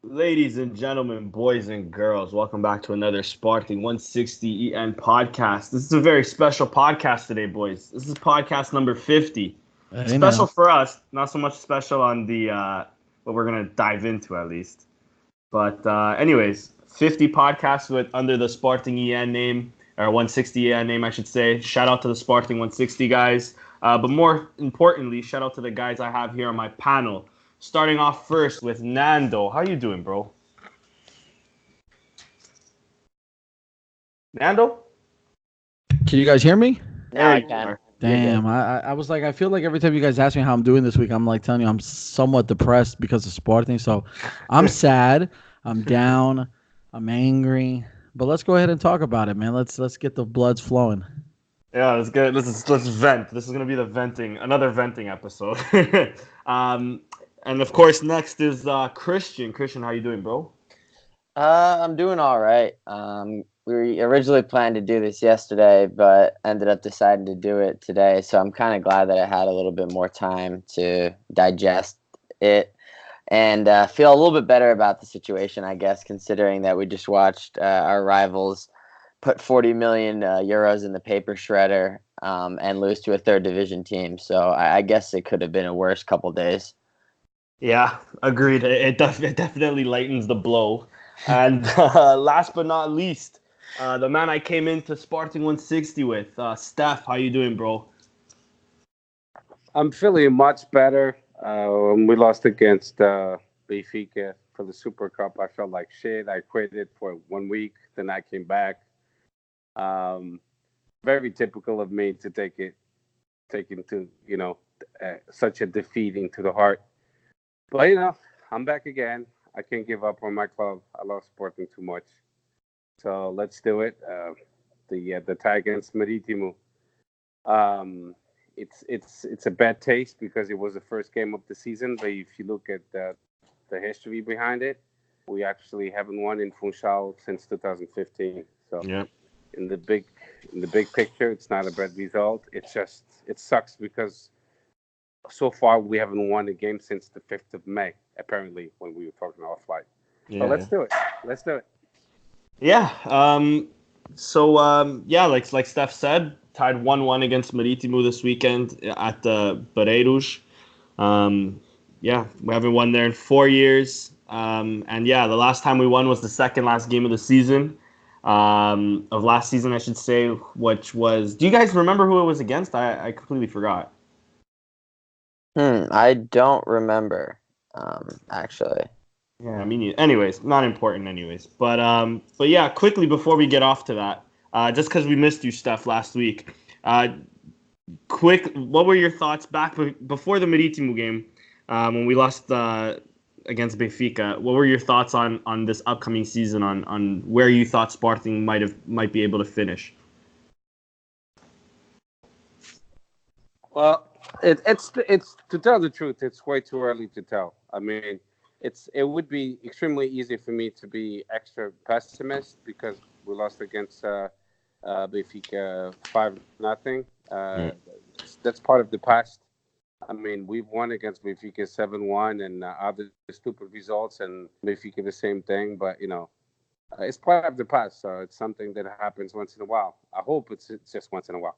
Ladies and gentlemen, boys and girls, welcome back to another Sporting160EN podcast. This is a very special podcast today, boys. This is podcast number 50. Hey Special now. for us, not so much special on the what we're gonna dive into at least. But anyways, 50 podcasts with under the Sporting EN name, or 160 EN name, I should say. Shout out to the Sporting 160 guys. But more importantly, shout out to the guys I have here on my panel. Starting off first with Nando. How you doing, bro? Nando? Can you guys hear me? Now I you can. are. Damn, I was like, I feel like every time you guys ask me how I'm doing this week, I'm like telling you I'm somewhat depressed because of Sporting. So I'm sad, I'm down, I'm angry. But let's go ahead and talk about it, man. Let's get the bloods flowing. Yeah, let's get let's vent. This is gonna be another venting episode. And of course, next is Christian. Christian, how you doing, bro? I'm doing all right. We originally planned to do this yesterday, but ended up deciding to do it today. So I'm kind of glad that I had a little bit more time to digest it and feel a little bit better about the situation, I guess, considering that we just watched our rivals put 40 million euros in the paper shredder and lose to a third division team. So I guess it could have been a worse couple days. Yeah, agreed. It definitely lightens the blow. And last but not least, the man I came into Sporting 160 with, Steph. How you doing, bro? I'm feeling much better. When we lost against Benfica for the Super Cup, I felt like shit. I quit it for 1 week, then I came back. Um, Very typical of me to take into such a defeat into the heart. But I'm back again. I can't give up on my club. I love Sporting too much, so let's do it. The tie against Marítimo. It's a bad taste because it was the first game of the season. But if you look at the history behind it, we actually haven't won in Funchal since 2015. So Yeah. in the big picture, it's not a bad result. It sucks because so far we haven't won a game since the 5th of May. Apparently, when we were talking offline. So let's do it. Let's do it. Yeah. Yeah, like Steph said, tied 1-1 against Marítimo this weekend at the Barreiros. Yeah, we haven't won there in 4 years. And yeah, the last time we won was the second last game of the season. Of last season, I should say, which was. Do you guys remember who it was against? I completely forgot. I don't remember, actually. Yeah, I mean, anyways, not important, anyways. But yeah, quickly before we get off to that, just because we missed you, Steph, last week. What were your thoughts before the Marítimo game when we lost against Benfica? What were your thoughts on this upcoming season? On where you thought Sporting might be able to finish? Well, it's to tell the truth, it's way too early to tell. I mean, it would be extremely easy for me to be extra pessimist because we lost against Benfica 5-0. That's part of the past. I mean, we've won against Benfica 7-1 and other stupid results, and Benfica the same thing. But it's part of the past, so it's something that happens once in a while. I hope it's just once in a while.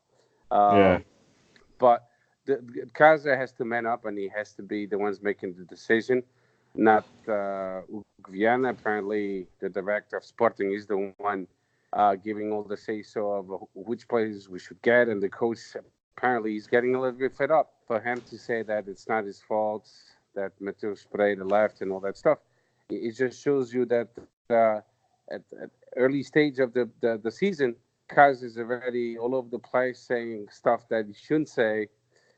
Yeah. But Kaza has to man up, and he has to be the ones making the decision, not Viana. Apparently, the director of Sporting is the one giving all the say-so of which players we should get, and the coach apparently is getting a little bit fed up. For him to say that it's not his fault, that Mateus Pereira left and all that stuff, it just shows you that at early stage of the season, Kaz is already all over the place saying stuff that he shouldn't say,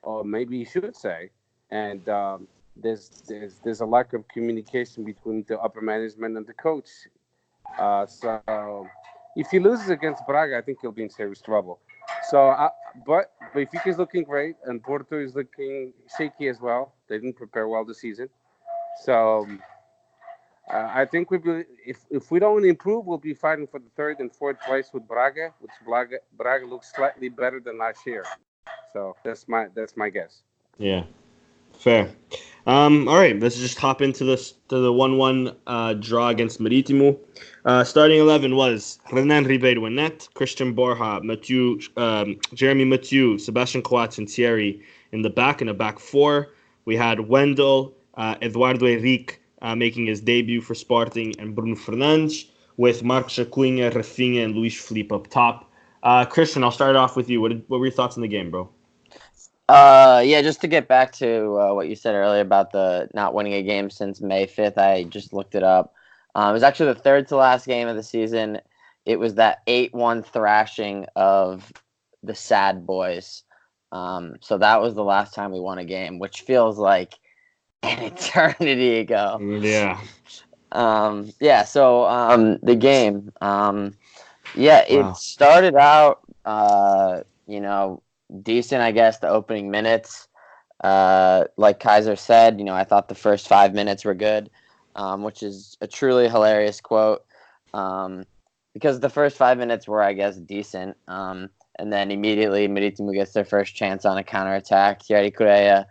or maybe he should say, and there's a lack of communication between the upper management and the coach. So if he loses against Braga, I think he'll be in serious trouble. But Benfica is looking great, and Porto is looking shaky as well. They didn't prepare well this season, so I think if we don't improve, we'll be fighting for the third and fourth place with Braga, which Braga looks slightly better than last year. So that's my guess. Yeah, fair. All right, let's just hop into this to the 1-1 draw against Marítimo. Starting 11 was Renan Ribeiro in net, Christian Borja, Jeremy Mathieu, Sebastian Coates, and Thierry in the back. In the back four, we had Wendell, Eduardo Henrique making his debut for Sporting, and Bruno Fernandes, with Marcos Acunha, Rafinha, and Luis Felipe up top. Christian, I'll start off with you. What were your thoughts on the game, bro? Yeah, just to get back to what you said earlier about the not winning a game since May 5th, I just looked it up. It was actually the third to last game of the season. It was that 8-1 thrashing of the Sad Boys. So that was the last time we won a game, which feels like an eternity ago. Yeah. So the game. It started out, decent, I guess, the opening minutes. Like Kaiser said, I thought the first 5 minutes were good, which is a truly hilarious quote, because the first 5 minutes were, I guess, decent. And then immediately Marítimo gets their first chance on a counterattack. Thierry Correa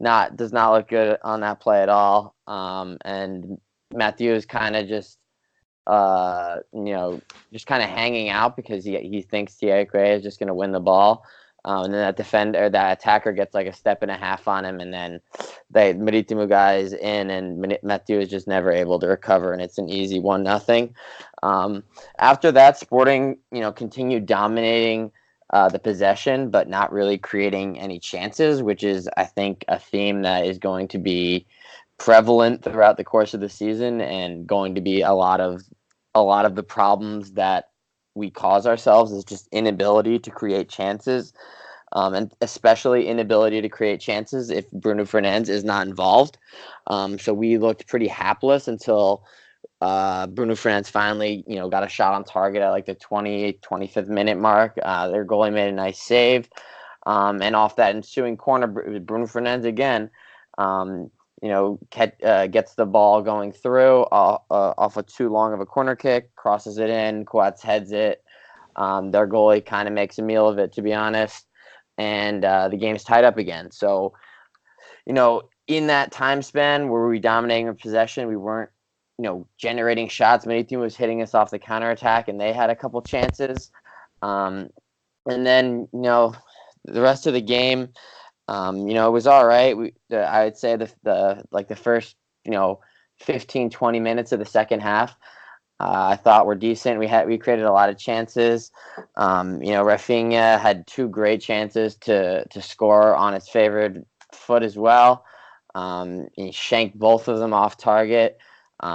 does not look good on that play at all. And Mathieu is kind of just kind of hanging out because he thinks Thierry Correa is just going to win the ball. And then that attacker gets like a step and a half on him, and then the Marítimo guy is in, and Mathieu is just never able to recover, and it's an easy 1-0. After that, Sporting, continued dominating the possession, but not really creating any chances, which is, I think, a theme that is going to be prevalent throughout the course of the season, and going to be a lot of the problems that we cause ourselves is just inability to create chances, and especially inability to create chances if Bruno Fernandes is not involved. So we looked pretty hapless until Bruno Fernandes finally, got a shot on target at like the 25th minute mark. Their goalie made a nice save, and off that ensuing corner, Bruno Fernandes again, gets the ball going through off of too long of a corner kick, crosses it in, Coates heads it. Their goalie kind of makes a meal of it, to be honest, and the game's tied up again. So, in that time span where we were dominating our possession, we weren't, generating shots. Marítimo was hitting us off the counterattack, and they had a couple chances. And then, the rest of the game, it was all right. I would say the first 15-20 minutes of the second half, I thought were decent. We created a lot of chances. Rafinha had 2 great chances to score on his favored foot as well. He shanked both of them off target.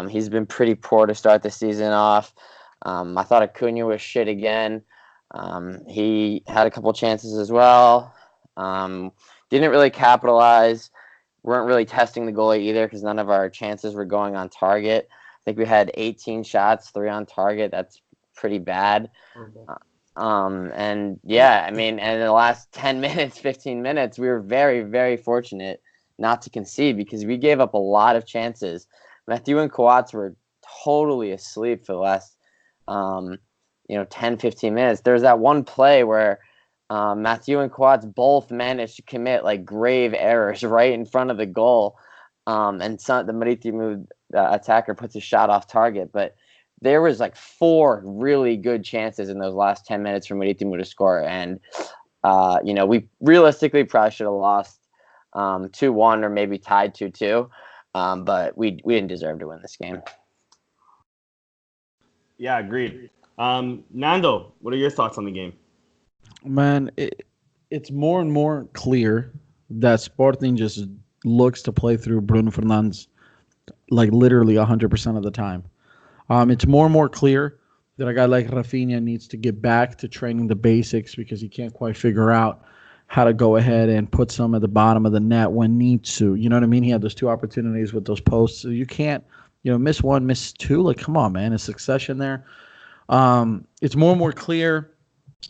He's been pretty poor to start the season off. I thought Acuna was shit again. He had a couple chances as well. Didn't really capitalize. Weren't really testing the goalie either because none of our chances were going on target. I think we had 18 shots, 3 on target. That's pretty bad. And in the last 10 minutes, 15 minutes, we were very, very fortunate not to concede because we gave up a lot of chances. Mathieu and Coates were totally asleep for the last 10, 15 minutes. There was that one play where Mathieu and Coates both managed to commit like grave errors right in front of the goal, and the Marítimo attacker puts a shot off target. But there was like 4 really good chances in those last 10 minutes for Marítimo to score, and we realistically probably should have lost 2-1 or maybe tied 2-2, but we didn't deserve to win this game. Yeah, agreed. Nando, what are your thoughts on the game? Man, it's more and more clear that Sporting just looks to play through Bruno Fernandes like literally 100% of the time. It's more and more clear that a guy like Rafinha needs to get back to training the basics because he can't quite figure out how to go ahead and put some at the bottom of the net when needs to. You know what I mean? He had those 2 opportunities with those posts. So you can't, miss 1, miss 2. Like, come on, man. A succession there. It's more and more clear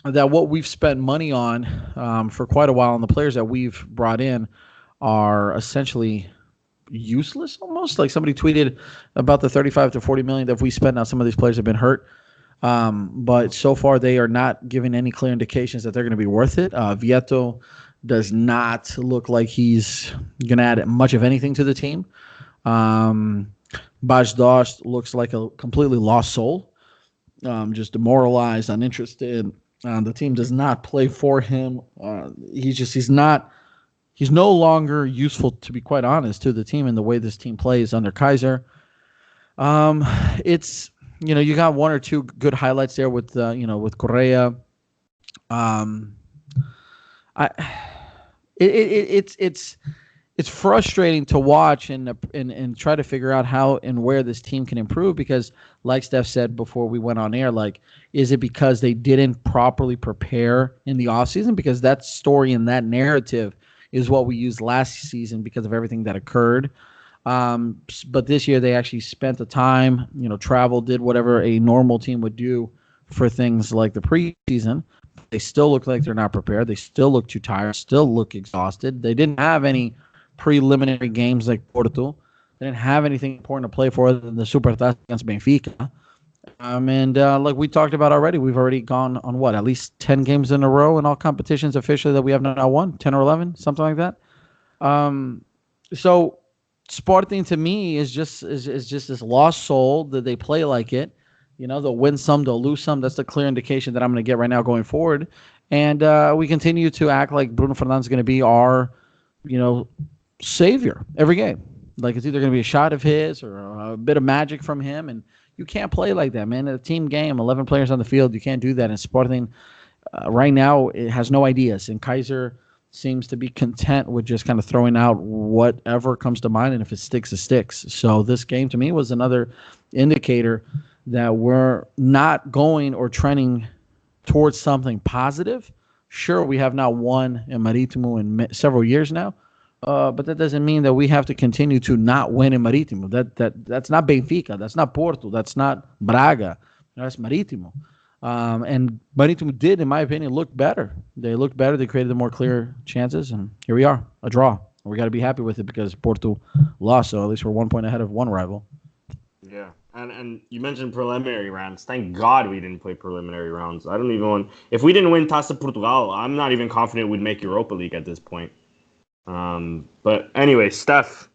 that what we've spent money on for quite a while and the players that we've brought in are essentially useless almost. Like somebody tweeted about the 35 to 40 million that we spent. Now some of these players have been hurt, but so far they are not giving any clear indications that they're going to be worth it. Vieto does not look like he's going to add much of anything to the team. Bajdost looks like a completely lost soul, just demoralized, uninterested. The team does not play for him. He's no longer useful, to be quite honest, to the team in the way this team plays under Kaiser. It's, you got one or two good highlights there with Correa. It's frustrating to watch and try to figure out how and where this team can improve, because like Steph said before we went on air, like, is it because they didn't properly prepare in the offseason? Because that story and that narrative is what we used last season because of everything that occurred. But this year they actually spent the time, traveled, did whatever a normal team would do for things like the preseason. They still look like they're not prepared. They still look too tired, still look exhausted. They didn't have any preliminary games like Porto. They didn't have anything important to play for other than the Supertaça against Benfica. And like we talked about already, we've already gone on at least 10 games in a row in all competitions officially that we have now won, 10 or 11, something like that. So Sporting to me is just this lost soul that they play like it. They'll win some, they'll lose some. That's the clear indication that I'm going to get right now going forward. And we continue to act like Bruno Fernandes is going to be our, savior every game. Like, it's either going to be a shot of his or a bit of magic from him. And you can't play like that, man. In a team game, 11 players on the field, you can't do that. And Sporting right now, it has no ideas. And Kaiser seems to be content with just kind of throwing out whatever comes to mind. And if it sticks, it sticks. So this game to me was another indicator that we're not going or trending towards something positive. Sure, we have now won in Marítimo in several years now, but that doesn't mean that we have to continue to not win in Marítimo. That's not Benfica. That's not Porto. That's not Braga. That's Marítimo. And Marítimo did, in my opinion, look better. They looked better. They created the more clear chances, and here we are, a draw. We got to be happy with it because Porto lost, so at least we're 1 point ahead of one rival. Yeah. And you mentioned preliminary rounds. Thank God we didn't play preliminary rounds. I don't even want. If we didn't win Taça Portugal, I'm not even confident we'd make Europa League at this point. But anyway, Steph,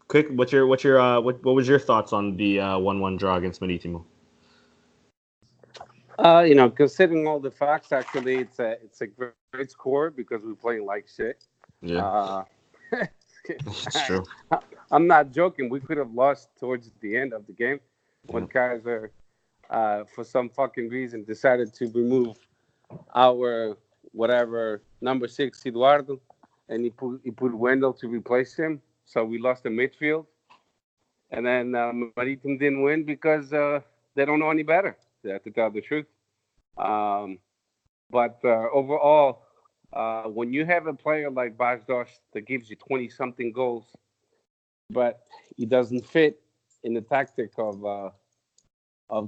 quick, what was your thoughts on the 1-1 draw against Marítimo? Considering all the facts, actually, it's a great score because we're playing like shit. Yeah. It's true. I'm not joking. We could have lost towards the end of the game when Kaiser, for some fucking reason, decided to remove our number 6 Eduardo, and he put Wendell to replace him. So we lost the midfield, and then Maritim didn't win because they don't know any better. To tell the truth. But overall. When you have a player like Bajdoš that gives you 20-something goals, but he doesn't fit in the tactic of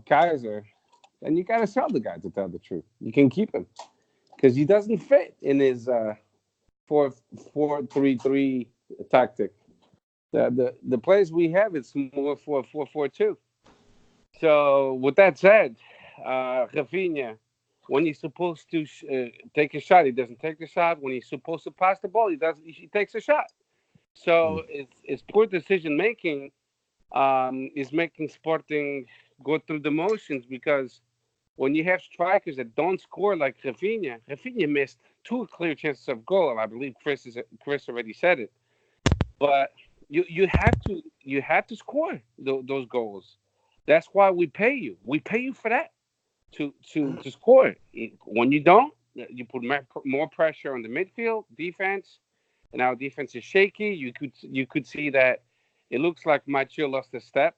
Kaiser, then you got to sell the guy, to tell the truth. You can keep him because he doesn't fit in his 4-4-3-3 tactic. The players we have, it's more 4-4-4-2. So with that said, Rafinha, when he's supposed to take a shot, he doesn't take a shot. When he's supposed to pass the ball, he takes a shot. So it's poor decision making is making Sporting go through the motions, because when you have strikers that don't score like Rafinha missed 2 clear chances of goal. I believe Chris already said it. But you have to score those goals. That's why we pay you. We pay you for that. To score. When you don't, you put more pressure on the midfield defense, and our defense is shaky. You could see that it looks like Macho lost a step.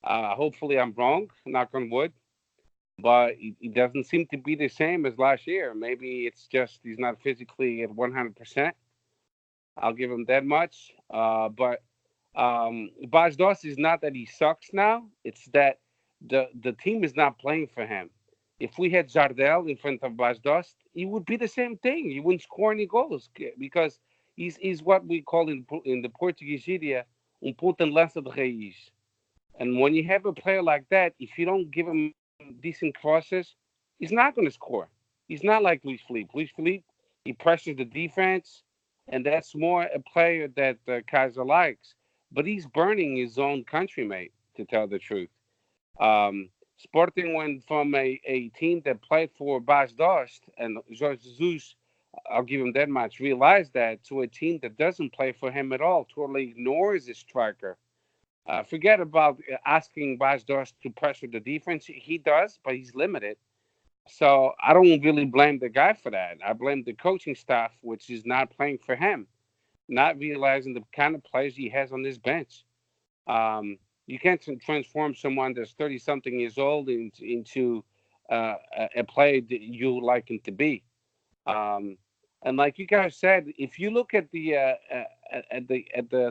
Hopefully I'm wrong, knock on wood, but it doesn't seem to be the same as last year. Maybe it's just he's not physically at 100%. I'll give him that much. But Bajdoš is not that he sucks now. It's that the team is not playing for him. If we had Jardel in front of Bajdoš, it would be the same thing. He wouldn't score any goals because he's what we call in the Portuguese area ponta de lança de raiz. And when you have a player like that, if you don't give him decent crosses, he's not going to score. He's not like Luis Felipe. Luis Felipe He pressures the defense, and that's more a player that Kaiser likes. But he's burning his own country, to tell the truth. Sporting went from a team that played for Bas Dost, and Jorge Jesus, I'll give him that much, realized that, to a team that doesn't play for him at all, totally ignores his striker. Forget about asking Bas Dost to pressure the defense. He does, but he's limited. So I don't really blame the guy for that. I blame the coaching staff, which is not playing for him, not realizing the kind of players he has on this bench. You can't transform someone that's 30 something years old into a player that you like him to be. And like you guys said, if you look at the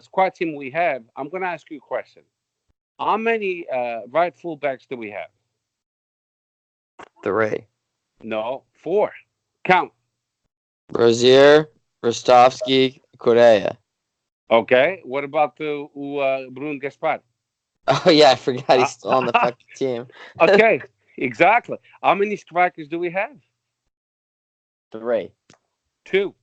squad team we have, I'm going to ask you a question. How many right fullbacks do we have? 3. No, 4. Count. Rozier, Rostovsky, Correa. Okay. What about the Bruno Gaspar? Oh, yeah, I forgot he's still on the fucking team. Okay, exactly. How many strikers do we have? 3. 2.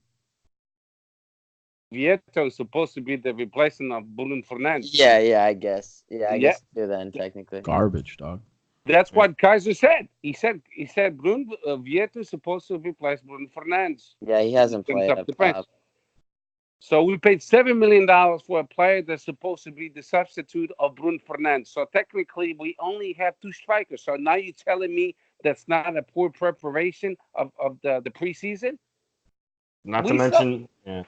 Vieto is supposed to be the replacement of Bruno Fernandes. Yeah, I guess. Yeah, I Yeah. guess 2 then, technically. Garbage, dog. That's what Kaiser said. He said Bruno Vieto is supposed to replace Bruno Fernandes. Yeah, he hasn't Comes played up up the bench. So we paid $7 million for a player that's supposed to be the substitute of Bruno Fernandes. So technically, we only have 2 strikers. So now you're telling me that's not a poor preparation of the preseason? Not We to mention, yeah.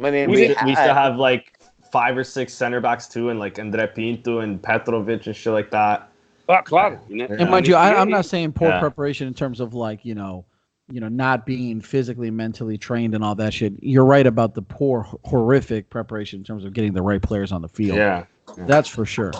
I mean, We still have like 5 or 6 center backs too, and like Andre Pinto and Petrovic and shit like that. Claro. And mind you, I'm not saying poor Yeah. preparation in terms of like, not being physically, mentally trained and all that shit. You're right about the poor, horrific preparation in terms of getting the right players on the field. Yeah. That's for sure.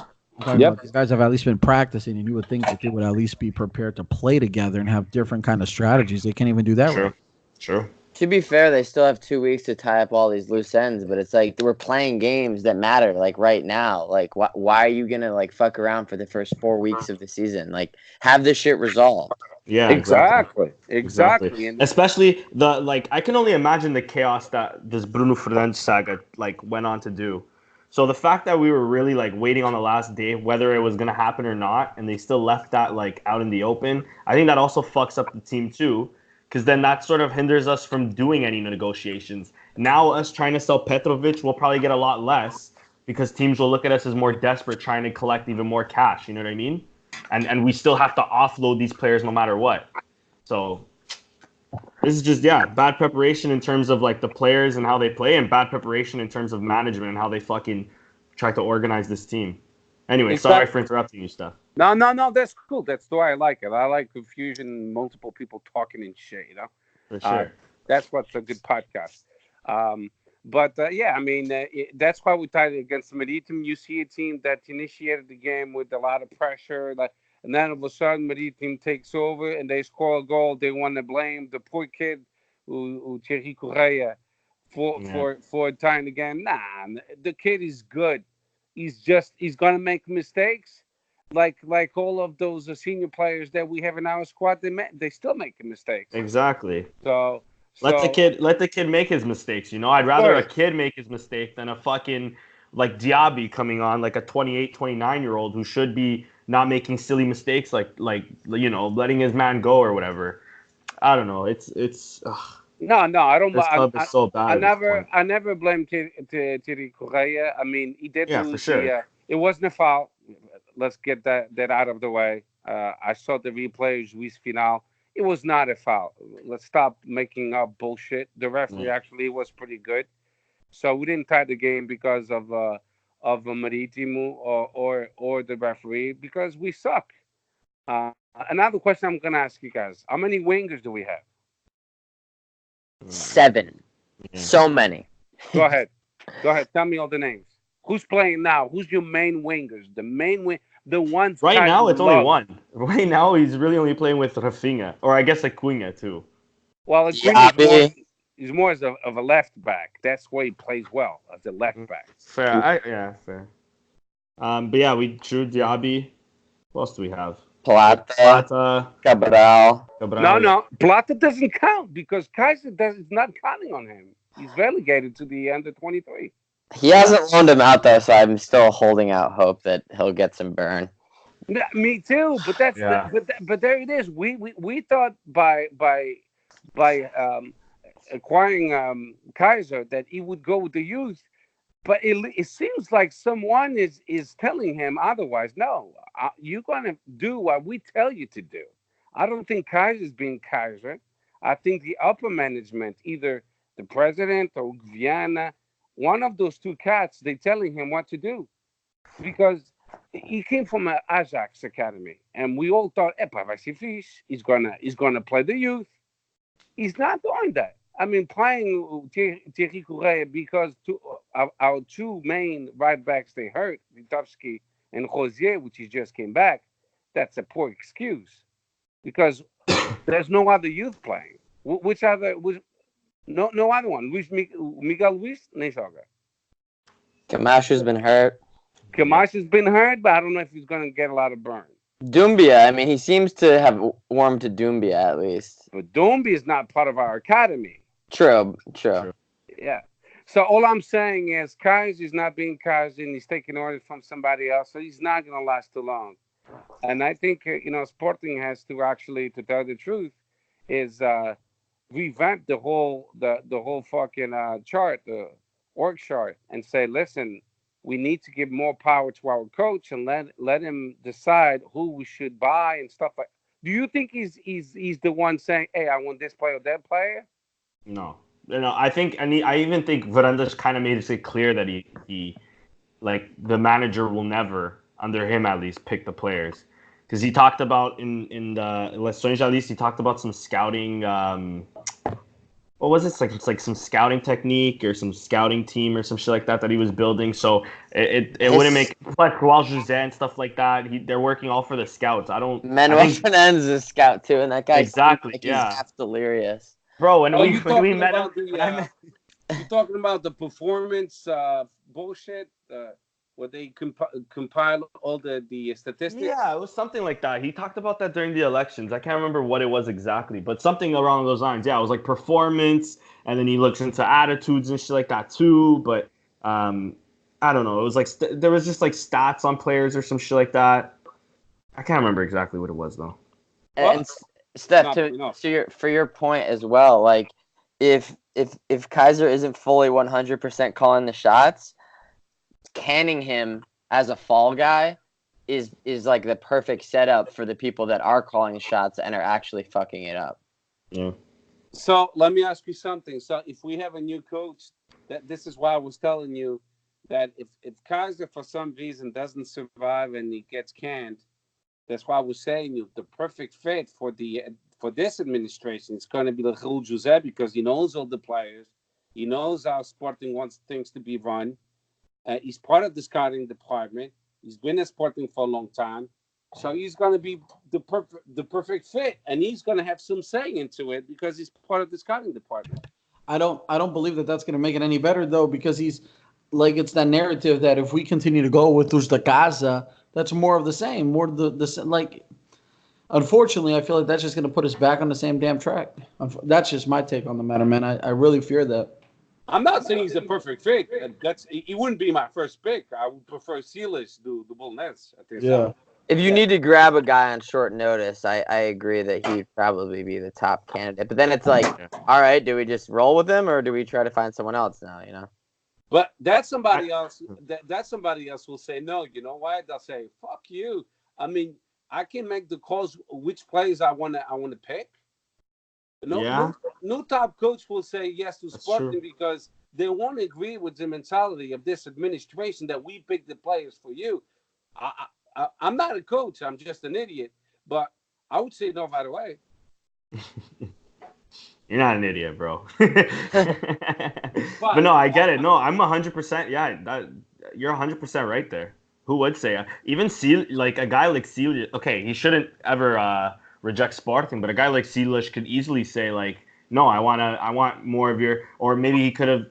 Yep. These guys have at least been practicing, and you would think that they would at least be prepared to play together and have different kind of strategies. They can't even do that right. True. To be fair, they still have 2 weeks to tie up all these loose ends, but it's like we're playing games that matter, like right now. Like, why are you gonna like fuck around for the first 4 weeks of the season? Like, have this shit resolved. Yeah. Exactly. And especially I can only imagine the chaos that this Bruno Fernandes saga like went on to do. So the fact that we were really like waiting on the last day whether it was gonna happen or not, and they still left that like out in the open, I think that also fucks up the team too. Because then that sort of hinders us from doing any negotiations. Now, us trying to sell Petrovic will probably get a lot less because teams will look at us as more desperate, trying to collect even more cash. You know what I mean? And we still have to offload these players no matter what. So this is just, bad preparation in terms of like the players and how they play, and bad preparation in terms of management and how they fucking try to organize this team. Anyway, sorry for interrupting you, Steph. No, that's cool. That's the way I like it. I like confusion, multiple people talking and shit, For sure. That's what's a good podcast. That's why we tied it against Maritim. You see a team that initiated the game with a lot of pressure, and then all of a sudden Maritim takes over and they score a goal. They want to blame the poor kid, Thierry Correa, for tying the game. Nah, the kid is good. He's gonna make mistakes, like all of those senior players that we have in our squad. They still make mistakes. Exactly. So let the kid make his mistakes. I'd rather a kid make his mistake than a fucking like Diaby coming on, like a 28, 29-year-old who should be not making silly mistakes, like letting his man go or whatever. I don't know. It's. No, I don't. This club is so bad. I never blame Thierry Correa. I mean, he did lose. For sure. It wasn't a foul. Let's get that out of the way. I saw the replay, Juiz Final. It was not a foul. Let's stop making up bullshit. The referee actually was pretty good. So we didn't tie the game because of Maritimu or the referee, because we suck. Another question I'm gonna ask you guys: how many wingers do we have? 7. So many. Go ahead. Tell me all the names. Who's playing now? Who's your main wingers? The ones. Right now, it's only one. Right now, he's really only playing with Rafinha, or I guess Acuna too. Well, Acuna is more of a left back. That's where he plays well, as a left back. Fair. Fair. But yeah, we drew Diaby. Who else do we have? Plata, Cabral. No. Plata doesn't count because Kaiser is not counting on him. He's relegated to the under 23. He hasn't loaned him out though, so I'm still holding out hope that he'll get some burn. Me too, but but there it is. We thought by acquiring Kaiser that he would go with the youth, but it seems like someone is telling him otherwise. No, you're gonna do what we tell you to do. I don't think Kaiser's being Kaiser. I think the upper management, either the president or Viana, one of those two cats, they telling him what to do because he came from an Ajax academy, and we all thought, "Epa, vai ser fixe. He's gonna play the youth." He's not doing that. I mean, playing Thierry Correia because our two main right backs they hurt, Vitovsky and Rosier, which he just came back. That's a poor excuse because there's no other youth playing. Which other? No other one. Miguel Luis nem joga. Camacho's been hurt. Camacho's been hurt, but I don't know if he's going to get a lot of burn. Doumbia, I mean, he seems to have warmed to Doumbia at least. But Doumbia is not part of our academy. True. Yeah. So all I'm saying is Kaiser's not being Kaiser, and he's taking orders from somebody else, so he's not going to last too long. And I think, Sporting has to actually, to tell the truth, is revamp the whole fucking chart, the org chart, and say, listen, we need to give more power to our coach and let him decide who we should buy and stuff like. Do you think he's the one saying, "Hey, I want this player or that player"? No. I think, and I even think Varandas kind of made it clear that he like the manager will never, under him at least, pick the players, because he talked about in the Leções at least he talked about some scouting. What was it? It's like some scouting technique or some scouting team or some shit like that he was building. So it wouldn't make like João José and stuff like that. They're working all for the scouts. Manuel Fernandes is a scout too, and that guy exactly he's half delirious. Bro, when we met him, you're talking about the performance bullshit. Where they compile all the statistics? Yeah, it was something like that. He talked about that during the elections. I can't remember what it was exactly, but something along those lines. Yeah, it was like performance, and then he looks into attitudes and shit like that too. But I don't know. It was like there was just like stats on players or some shit like that. I can't remember exactly what it was though. And Steph, for your point as well, like if Kaiser isn't fully 100% calling the shots, canning him as a fall guy is like the perfect setup for the people that are calling shots and are actually fucking it up. Yeah. So let me ask you something. So if we have a new coach, this is why I was telling you that if Kaiser for some reason doesn't survive and he gets canned, that's why I was saying the perfect fit for this administration is going to be Raul José, because he knows all the players, he knows how Sporting wants things to be run. He's part of the scouting department. He's been at Sporting for a long time, so he's going to be the perfect fit, and he's going to have some say into it because he's part of the scouting department. I don't believe that that's going to make it any better though, because he's like, it's that narrative that if we continue to go with Os da Casa, that's more of the same, more the like. Unfortunately, I feel like that's just going to put us back on the same damn track. That's just my take on the matter, man. I really fear that. I'm not saying he's a perfect fit. He wouldn't be my first pick. I would prefer Silas to the Bull Nets. I think. Yeah. If you need to grab a guy on short notice, I agree that he'd probably be the top candidate. But then it's like, all right, do we just roll with him or do we try to find someone else now? But that's somebody else. That somebody else will say no. You know why? They'll say, "Fuck you." I mean, I can make the calls which players I want to pick. No top coach will say yes to Sporting because they won't agree with the mentality of this administration that we pick the players for you. I'm not a coach. I'm just an idiot. But I would say no right away. You're not an idiot, bro. But no, I get it. No, I'm 100%. Yeah, you're 100% right there. Who would say even like a guy like Silas? Okay, he shouldn't ever reject Sporting, but a guy like Silas could easily say like, no, I want more of your, or maybe he could have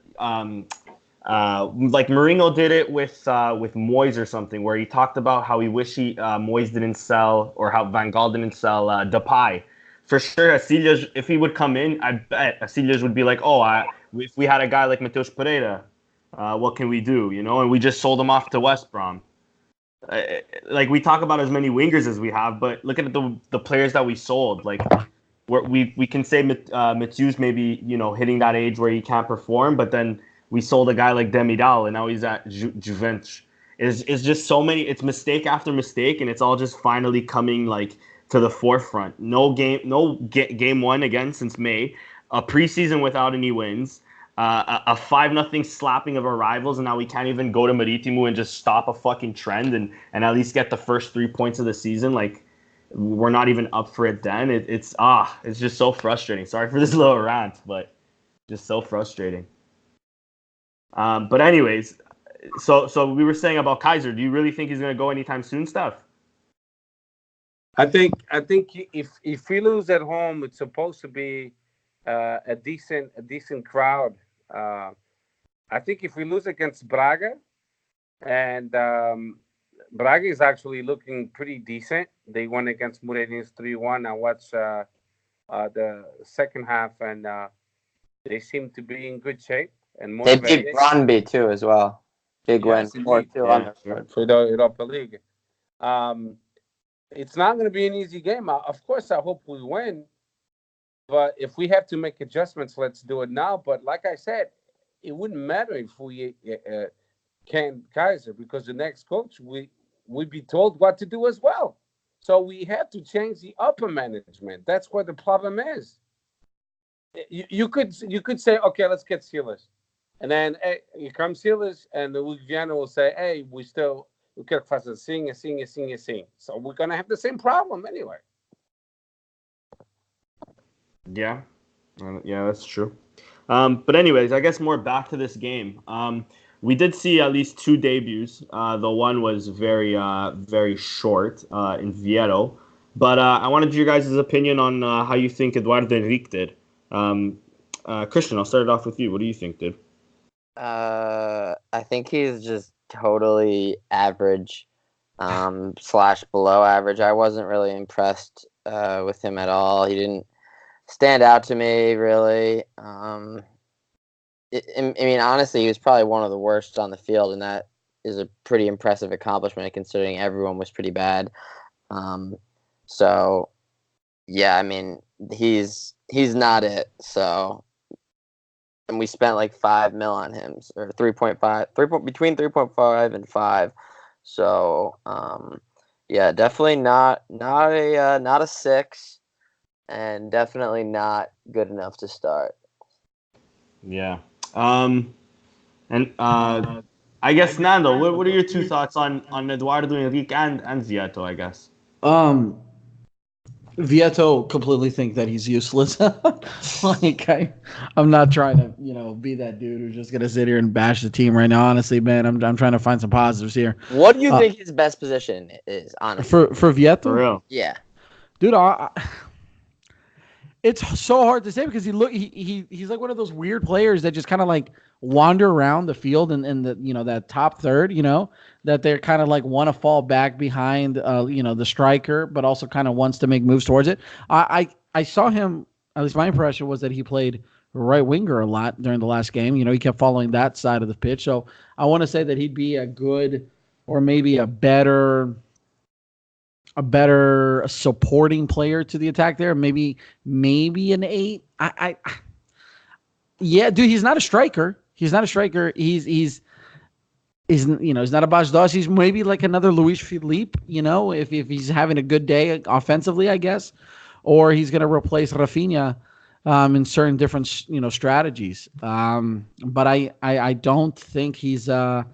Like Mourinho did it with Moyes or something, where he talked about how he wished Moyes didn't sell, or how Van Gaal didn't sell Depay. For sure, Casillas, if he would come in, I bet Casillas would be like, if we had a guy like Mateus Pereira, what can we do? You know, and we just sold him off to West Brom. Like, we talk about as many wingers as we have, but look at the players that we sold. Like, we can say Mitsu's maybe, you know, hitting that age where he can't perform, but then we sold a guy like Demidal, and now he's at Juventus. It's just so many. It's mistake after mistake, and it's all just finally coming like to the forefront. No game one again since May. A preseason without any wins. A 5-0 slapping of our rivals, and now we can't even go to Marítimo and just stop a fucking trend and at least get the first 3 points of the season. Like, we're not even up for it then. It's just so frustrating. Sorry for this little rant, but just so frustrating. But anyways, so we were saying about Kaiser. Do you really think he's gonna go anytime soon, Steph? I think if we lose at home, it's supposed to be a decent crowd. I think if we lose against Braga, and Braga is actually looking pretty decent. They won against Moreirense 3-1. I watched the second half, and they seem to be in good shape and motivated. They beat Brøndby too as well. Big win, 4-2 for the Europa League. It's not going to be an easy game. Of course, I hope we win. But if we have to make adjustments, let's do it now. But like I said, it wouldn't matter if we can Kaiser, because the next coach, we'd be told what to do as well. So we have to change the upper management. That's where the problem is. You could say, okay, let's get Silas. And then here comes Silas, and the Viana will say, hey, we quero fazer assim, assim, assim, assim. So we're going to have the same problem anyway. Yeah, that's true. But anyways, I guess more back to this game. We did see at least 2 debuts. The one was very, very short in Vieiro. But I wanted your guys' opinion on how you think Eduardo Henrique did. Christian, I'll start it off with you. What do you think, dude? I think he's just totally average / below average. I wasn't really impressed with him at all. He didn't stand out to me, really. I mean, honestly, he was probably one of the worst on the field, and that is a pretty impressive accomplishment considering everyone was pretty bad. So, yeah, I mean, he's not it. So, and we spent like $5 million on him, or 3.5, between 3.5 and 5. So, yeah, definitely not a 6. And definitely not good enough to start. Yeah. And I guess, Nando, what are your 2 thoughts on Eduardo Henrique and Vieto, I guess? Vieto completely think that he's useless. Like, I'm not trying to, be that dude who's just gonna sit here and bash the team right now. Honestly, man, I'm trying to find some positives here. What do you think his best position is, honestly? For Vieto? For real? Yeah. Dude, it's so hard to say because he's like one of those weird players that just kind of like wander around the field in the that top third, that they're kind of like want to fall back behind the striker, but also kind of wants to make moves towards it. I saw him, at least my impression was that he played right winger a lot during the last game. He kept following that side of the pitch. So I want to say that he'd be a good, or maybe a better supporting player to the attack there. Maybe an 8. Yeah, dude, he's not a striker. He's not a striker. He's not a Bajdos. He's maybe like another Luis Felipe, if he's having a good day offensively, I guess. Or he's going to replace Rafinha in certain different, strategies. But I don't think he's uma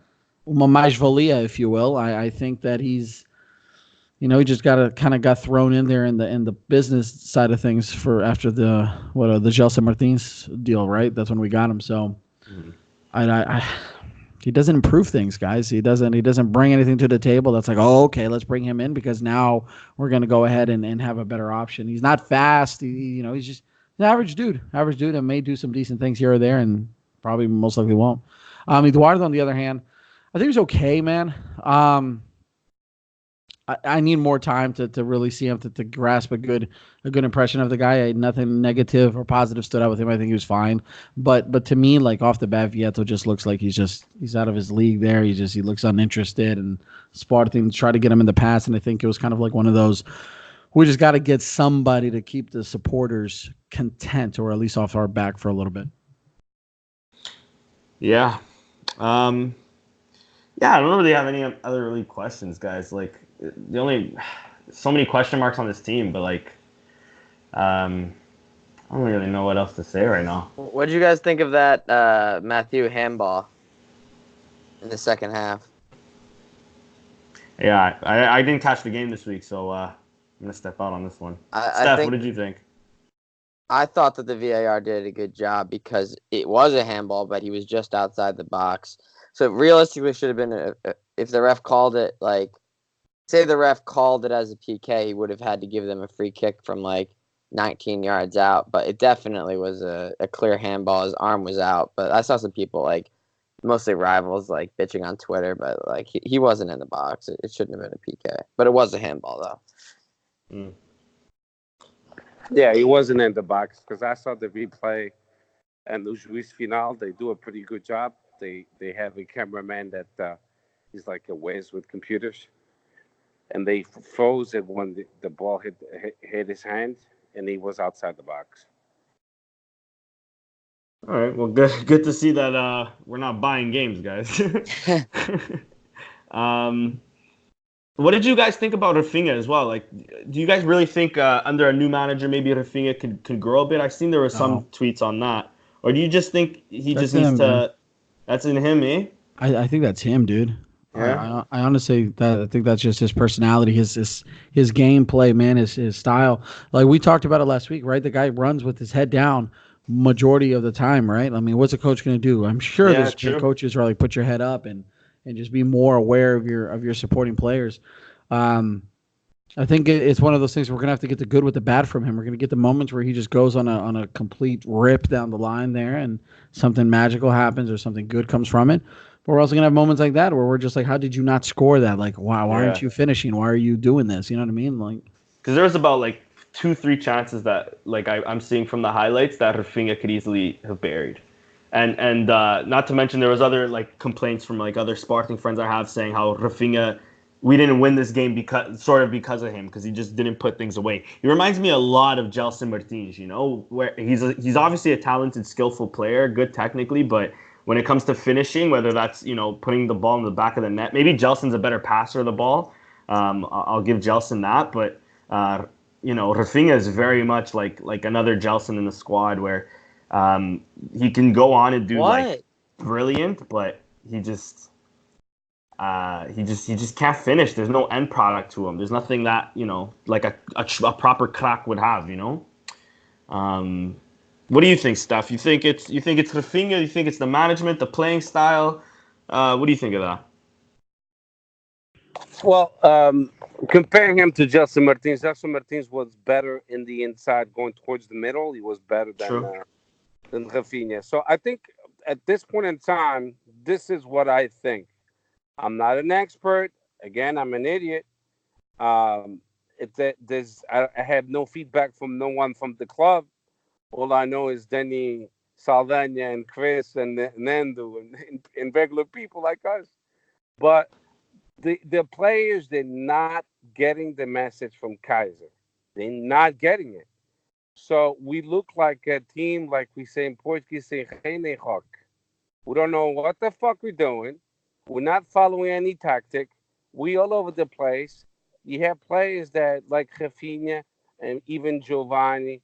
mais-valia, if you will. I think that he's, he just got thrown in there in the business side of things after the Gelson Martins deal, right? That's when we got him. So, he doesn't improve things, guys. He doesn't bring anything to the table. That's like, oh, okay, let's bring him in because now we're gonna go ahead and have a better option. He's not fast. He's just an average dude, and may do some decent things here or there, and probably most likely won't. Eduardo, on the other hand, I think he was okay, man. I need more time to really see him to grasp a good impression of the guy. Nothing negative or positive stood out with him. I think he was fine. But to me, like off the bat, Vieto just looks like he's out of his league there. He looks uninterested, and Sporting tried to get him in the past, and I think it was kind of like one of those, we just got to get somebody to keep the supporters content, or at least off our back for a little bit. Yeah. Yeah, I don't really have any other really questions, guys. Like, so many question marks on this team, but like, I don't really know what else to say right now. What did you guys think of that Matthew handball in the second half? Yeah, I didn't catch the game this week, so I'm gonna step out on this one. Steph, what did you think? I thought that the VAR did a good job because it was a handball, but he was just outside the box. So realistically, should have been if the ref called it, like, say the ref called it as a PK, he would have had to give them a free kick from like 19 yards out. But it definitely was a clear handball. His arm was out. But I saw some people, like, mostly rivals, like, bitching on Twitter. But like he wasn't in the box. It shouldn't have been a PK. But it was a handball, though. Mm. Yeah, he wasn't in the box because I saw the replay and the Juiz Final. They do a pretty good job. They have a cameraman that he's like a whiz with computers, and they froze it when the ball hit his hand, and he was outside the box. All right, well, good to see that we're not buying games, guys. What did you guys think about Rafinha as well? Like, do you guys really think under a new manager maybe Rafinha could grow a bit? I've seen there were some tweets on that, or do you just think he just needs to? Man. That's in him, eh? I think that's him, dude. Yeah. I honestly I think that's just his personality, his gameplay, man, his style. Like we talked about it last week, right? The guy runs with his head down majority of the time, right? I mean, what's a coach going to do? I'm sure there's coaches are like, put your head up and just be more aware of your supporting players. I think it's one of those things we're going to have to get the good with the bad from him. We're going to get the moments where he just goes on a complete rip down the line there and something magical happens or something good comes from it. But we're also going to have moments like that where we're just like, how did you not score that? Like, why aren't you finishing? Why are you doing this? You know what I mean? Like, because there was about like 2-3 chances that like I'm seeing from the highlights that Rafinha could easily have buried. And not to mention there was other like complaints from like other Sporting friends I have saying how Rafinha, we didn't win this game because of him, because he just didn't put things away. He reminds me a lot of Gelson Martins, you know, where he's obviously a talented, skillful player, good technically, but when it comes to finishing, whether that's, you know, putting the ball in the back of the net, maybe Gelson's a better passer of the ball. I'll give Gelson that, but you know, Rafinha is very much like another Gelson in the squad where he can go on and do like brilliant, but he just can't finish. There's no end product to him. There's nothing that, you know, like a proper crack would have, you know. What do you think, Steph? You think it's Rafinha? You think it's the management, the playing style? What do you think of that? Well, comparing him to Gelson Martins was better in the inside, going towards the middle. He was better than Rafinha. So I think at this point in time, this is what I think. I'm not an expert. Again, I'm an idiot. I have no feedback from no one from the club. All I know is Denny, Saldana, and Chris, and Nando, and regular people like us. But the players, they're not getting the message from Kaiser. They're not getting it. So we look like a team, like we say in Portuguese, we don't know what the fuck we're doing. We're not following any tactic. We all over the place. You have players that like Rafinha and even Giovanni,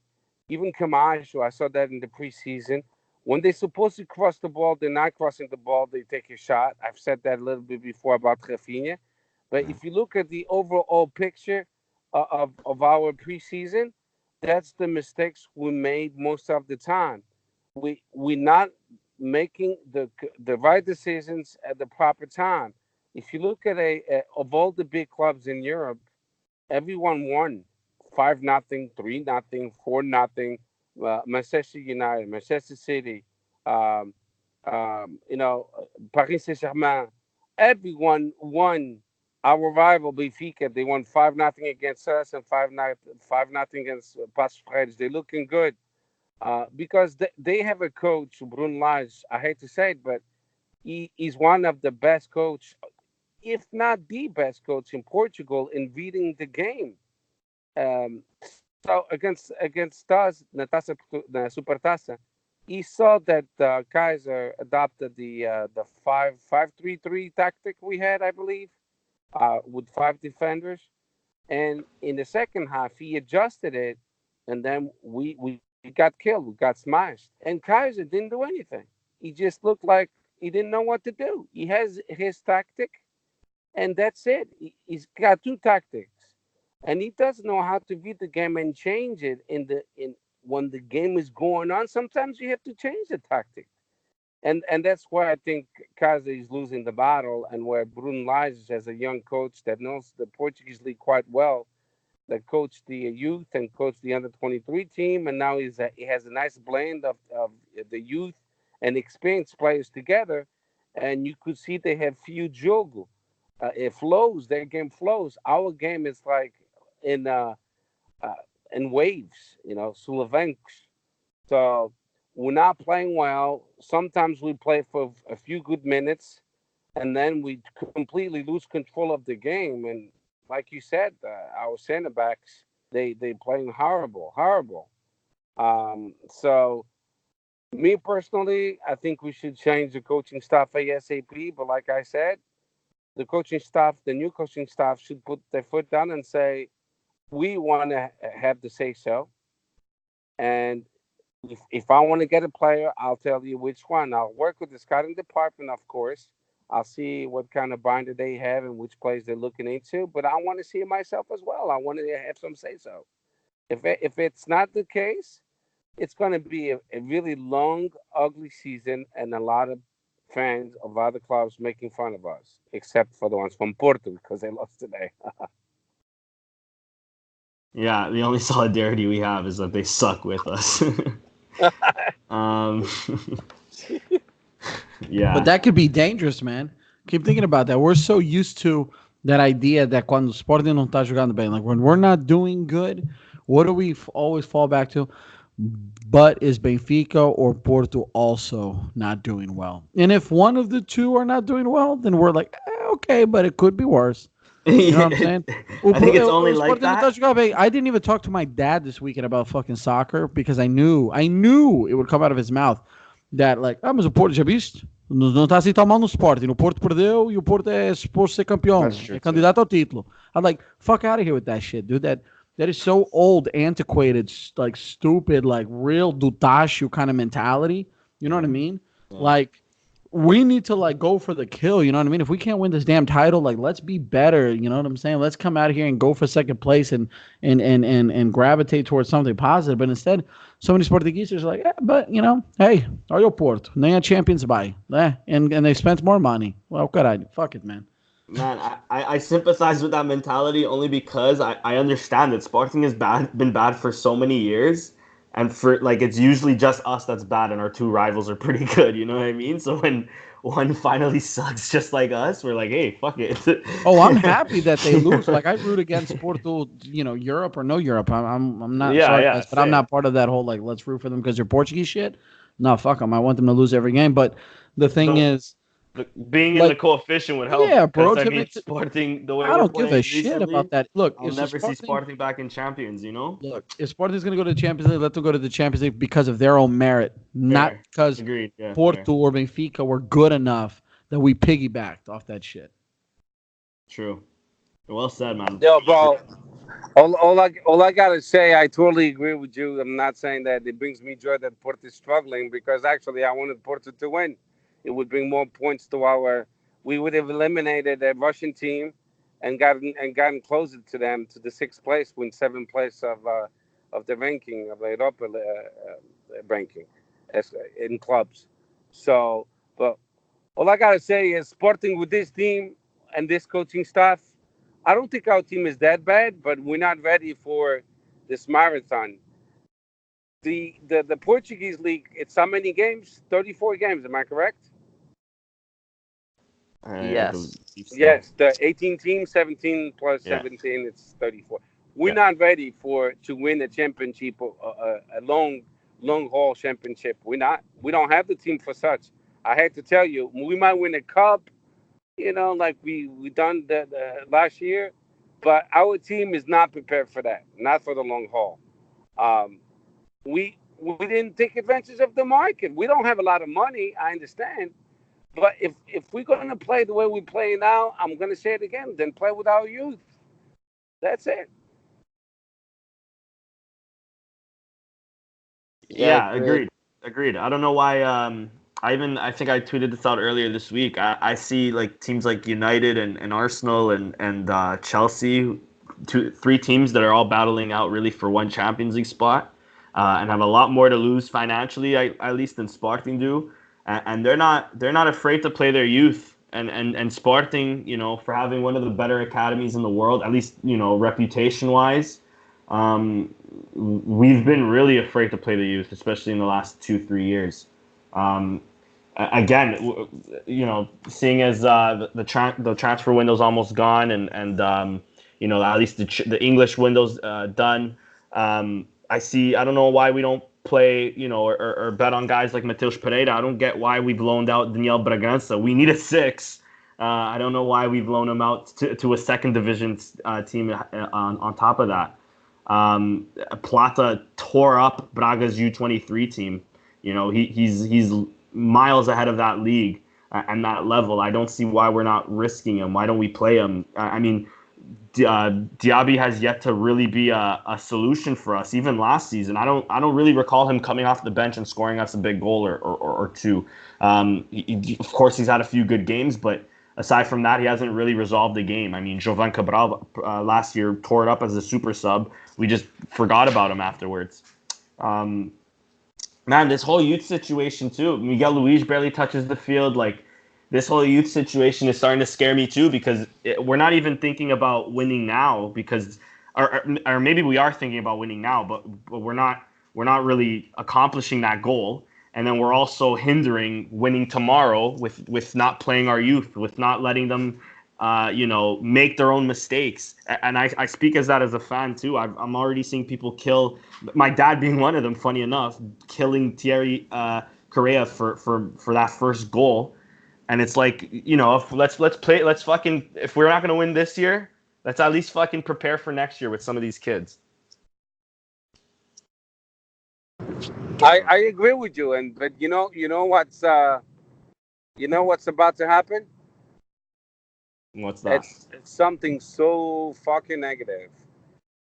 even Camacho. I saw that in the preseason. When they're supposed to cross the ball, they're not crossing the ball. They take a shot. I've said that a little bit before about Rafinha. But if you look at the overall picture of our preseason, that's the mistakes we made most of the time. We're not making the right decisions at the proper time. If you look at of all the big clubs in Europe, everyone won 5-0, 3-0, 4-0. Manchester United, Manchester City, Paris Saint-Germain, everyone won. Our rival Benfica, they won 5-0 against us and 5-0 against Passos Ferreira. They're looking good because they have a coach, Bruno Lage. I hate to say it, but he's one of the best coach, if not the best coach in Portugal in reading the game. So against us, na Supertaça, he saw that Kaiser adopted the 5-5-3-3 tactic we had, I believe, with five defenders. And in the second half, he adjusted it, and then we got killed, we got smashed. And Kaiser didn't do anything. He just looked like he didn't know what to do. He has his tactic, and that's it. He's got two tactics, and he doesn't know how to read the game and change it in when the game is going on. Sometimes you have to change the tactic, and that's why I think Kaze is losing the battle, and where Bruno Lage, as a young coach that knows the Portuguese league quite well, that coached the youth and coached the under 23 team, and now he has a nice blend of the youth and experienced players together, and you could see they have few jogo. It flows. Their game flows. Our game is like in uh, uh, in waves, Sullivanks. So we're not playing well. Sometimes we play for a few good minutes, and then we completely lose control of the game. And like you said, our center backs they playing horrible, horrible. So me personally, I think we should change the coaching staff ASAP. But like I said, the coaching staff, the new coaching staff, should put their foot down and say, we want to have the say so. And if I want to get a player, I'll tell you which one. I'll work with the scouting department, of course. I'll see what kind of binder they have and which players they're looking into. But I want to see it myself as well. I want to have some say so. If it's not the case, it's going to be a really long, ugly season and a lot of fans of other clubs making fun of us, except for the ones from Porto because they lost today. Yeah, the only solidarity we have is that they suck with us. um, yeah. But that could be dangerous, man. Keep thinking about that. We're so used to that idea that quando o Sporting não tá jogando bem, like when we're not doing good, what do we always fall back to? But is Benfica or Porto also not doing well? And if one of the two are not doing well, then we're like, okay, but it could be worse. You know what I'm saying? I think it's only like that. I didn't even talk to my dad this weekend about fucking soccer because I knew it would come out of his mouth that like, mas o Porto já viste? Não tá assim tão mal no Sporting. O Porto perdeu e o Porto é suposto ser campeão. É candidato ao título. I'm like, fuck out of here with that shit, dude. That is so old, antiquated, like stupid, like real Dutashi kind of mentality. You know what I mean? Yeah. Like, we need to like go for the kill. You know what I mean? If we can't win this damn title, like let's be better. You know what I'm saying? Let's come out here and go for second place and gravitate towards something positive. But instead, so many Portuguese are like, but hey, are you Porto? Nem a Champions by, and they spent more money. Well, caralho, fuck it, man. Man, I sympathize with that mentality only because I understand that Sporting has been bad for so many years, and for like it's usually just us that's bad, and our two rivals are pretty good. You know what I mean? So when one finally sucks just like us, we're like, hey, fuck it. Oh, I'm happy that they lose. Like I root against Porto, Europe or no Europe. I'm not. Sorry, guys, but I'm not part of that whole like let's root for them because they're Portuguese shit. No, fuck them. I want them to lose every game. But the thing is. Being in the coefficient would help. Yeah, bro. I mean, Sporting, the way I don't give a shit about that. Look, I'll never see Sporting back in Champions, Look, if Sporting's going to go to the Champions League, let them go to the Champions League because of their own merit, not because Porto or Benfica were good enough that we piggybacked off that shit. True. Well said, man. Yo, bro. All I gotta say, I totally agree with you. I'm not saying that it brings me joy that Porto is struggling because actually I wanted Porto to win. It would bring more points to we would have eliminated a Russian team and gotten closer to them to the sixth place, win seventh place of the ranking of the Europa ranking in clubs. So, but all I gotta say is Sporting with this team and this coaching staff, I don't think our team is that bad, but we're not ready for this marathon. the Portuguese league, it's how many games? 34 games. Am I correct? I believe Yes. so. Yes, the 18 teams, 17 plus Yeah. 17, it's 34. We're Yeah. not ready to win a championship, a long haul championship. We're not. We don't have the team for such. I had to tell you, we might win a cup, like we done the last year, but our team is not prepared for that. Not for the long haul. Um, we didn't take advantage of the market. We don't have a lot of money. I understand. But if we're going to play the way we play now, I'm going to say it again, then play with our youth. That's it. Yeah, Yeah, agreed. agreed. I don't know why. I think I tweeted this out earlier this week. I see like teams like United and Arsenal and Chelsea, three teams that are all battling out really for one Champions League spot, and have a lot more to lose financially, at least than Sporting do, and they're not afraid to play their youth. And Sporting, for having one of the better academies in the world, at least reputation wise. We've been really afraid to play the youth, especially in the last 2-3 years. Um, Again, seeing as the transfer window's almost gone, and at least the English window's done. I don't know why we don't play, or bet on guys like Mateus Pereira. I don't get why we've loaned out Daniel Bragança. We need a six. I don't know why we've loaned him out to a second division team on top of that. Plata tore up Braga's U23 team. He's miles ahead of that league and that level. I don't see why we're not risking him. Why don't we play him? I mean, Diaby has yet to really be a solution for us. Even last season, I don't really recall him coming off the bench and scoring us a big goal or two. Of course, he's had a few good games, but aside from that, he hasn't really resolved the game. I mean, Jovan Cabral last year tore it up as a super sub. We just forgot about him afterwards. Man, this whole youth situation too. Miguel Luis barely touches the field. Like, this whole youth situation is starting to scare me too, because we're not even thinking about winning now, or maybe we are thinking about winning now, but we're not really accomplishing that goal. And then we're also hindering winning tomorrow with not playing our youth, with not letting them, make their own mistakes. And I speak as that as a fan too. I'm already seeing people kill, my dad being one of them, funny enough, killing Thierry Correa for that first goal. And it's like, let's fucking, if we're not gonna win this year, let's at least fucking prepare for next year with some of these kids. I agree with you, but what's about to happen? What's that? It's something so fucking negative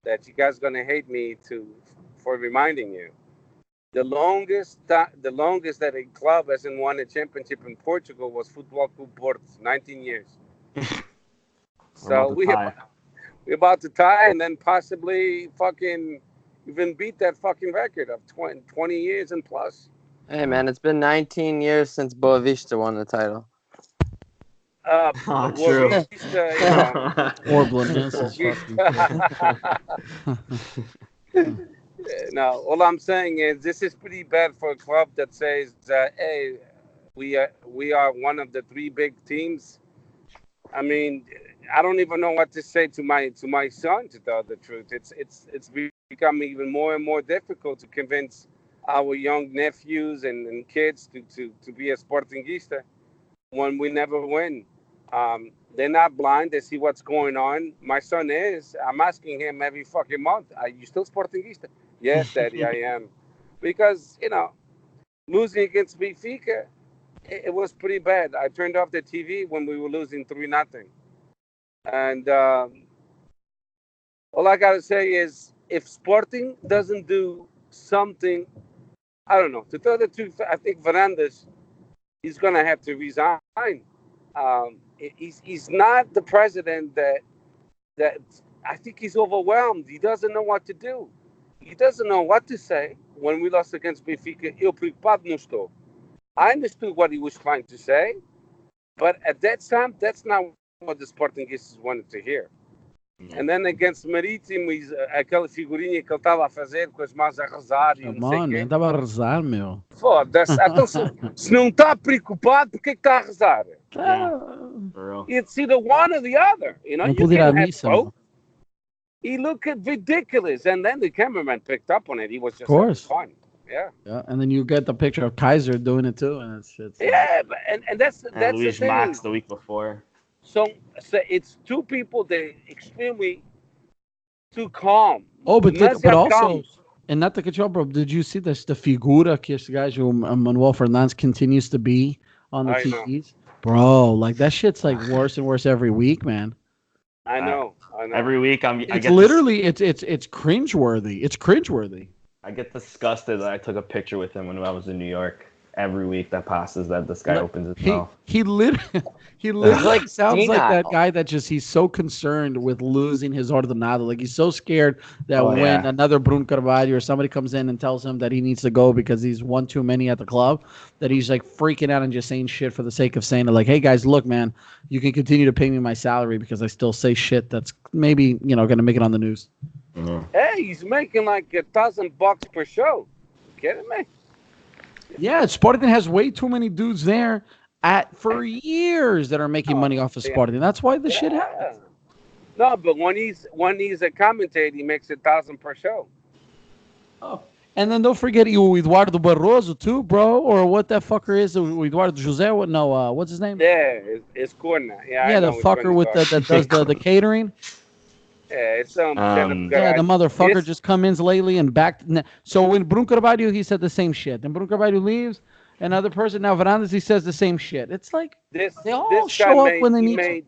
that you guys gonna hate me for reminding you. The longest that a club hasn't won a championship in Portugal was Futebol Clube Porto, 19 years. So we're about to tie, and then possibly fucking even beat that fucking record of 20 years and plus. Hey, man, it's been 19 years since Boavista won the title. True. Or Blenenses. No, all I'm saying is this is pretty bad for a club that says, "Hey, we are one of the three big teams." I mean, I don't even know what to say to my son. To tell the truth, it's becoming even more and more difficult to convince our young nephews and kids to be a Sportingista when we never win. They're not blind. They see what's going on. My son is. I'm asking him every fucking month, "Are you still Sportingista?" "Yes, Daddy, I am." Because, losing against Benfica, it was pretty bad. I turned off the TV when we were losing 3-0. And all I got to say is, if Sporting doesn't do something, I don't know. To tell the truth, I think Varandas, he's going to have to resign. He's not the president that I think he's overwhelmed. He doesn't know what to do. He doesn't know what to say. When we lost against Benfica, eu preocupado não estou. I understood what he was trying to say, but at that time, that's not what the Sportingistas wanted to hear. And then against Marítimo, aquela figurinha que ele estava a fazer com as mãos a rezar e não sei o quê. Estava a rezar, meu. Foda-se. Então, se não está preocupado, por que está a rezar? Yeah, for real. It's either one or the other. You know, Não you pude ir à can't have missa, both. meu. He looked ridiculous. And then the cameraman picked up on it. He was just course. having fun. Yeah. Yeah, and then you get the picture of Kaiser doing it too, and it's Yeah, but, and that's And the Luis thing. Max the week before. So it's two people that are extremely too calm. Oh, but also, calm. and not to cut you off, bro, did you see this? The figura que este gajo Manuel Fernandes continues to be on the I know. TVs, bro. Like that shit's like worse and worse every week, man. I know. Every week It's literally it's cringeworthy. It's cringeworthy. I get disgusted that I took a picture with him when I was in New York. Every week that passes, that this guy opens his mouth. He literally like sounds like that senile. guy that he's so concerned with losing his ordenado. Like he's so scared that when another Bruno Carvalho or somebody comes in and tells him that he needs to go because he's one too many at the club, that he's like freaking out and just saying shit for the sake of saying it. Like, hey guys, look, man, you can continue to pay me my salary because I still say shit that's maybe going to make it on the news. Mm-hmm. Hey, he's making like $1,000 per show. You kidding me? Yeah, Sporting has way too many dudes there for years that are making money off of Sporting. That's why the shit happens. No, but when he's a commentator, he makes $1,000 per show. Oh, and then don't forget you Eduardo Barroso too, bro, or what that fucker is Eduardo Jose. What? No, what's his name? Yeah, it's Corna. Yeah, the fucker with that does the catering. Yeah, it's some. Yeah, the motherfucker just come in lately and back. So when Bruno Carvalho, he said the same shit. Then Bruno Carvalho leaves, another person now Varandas, he says the same shit. It's like they all show up when they need to.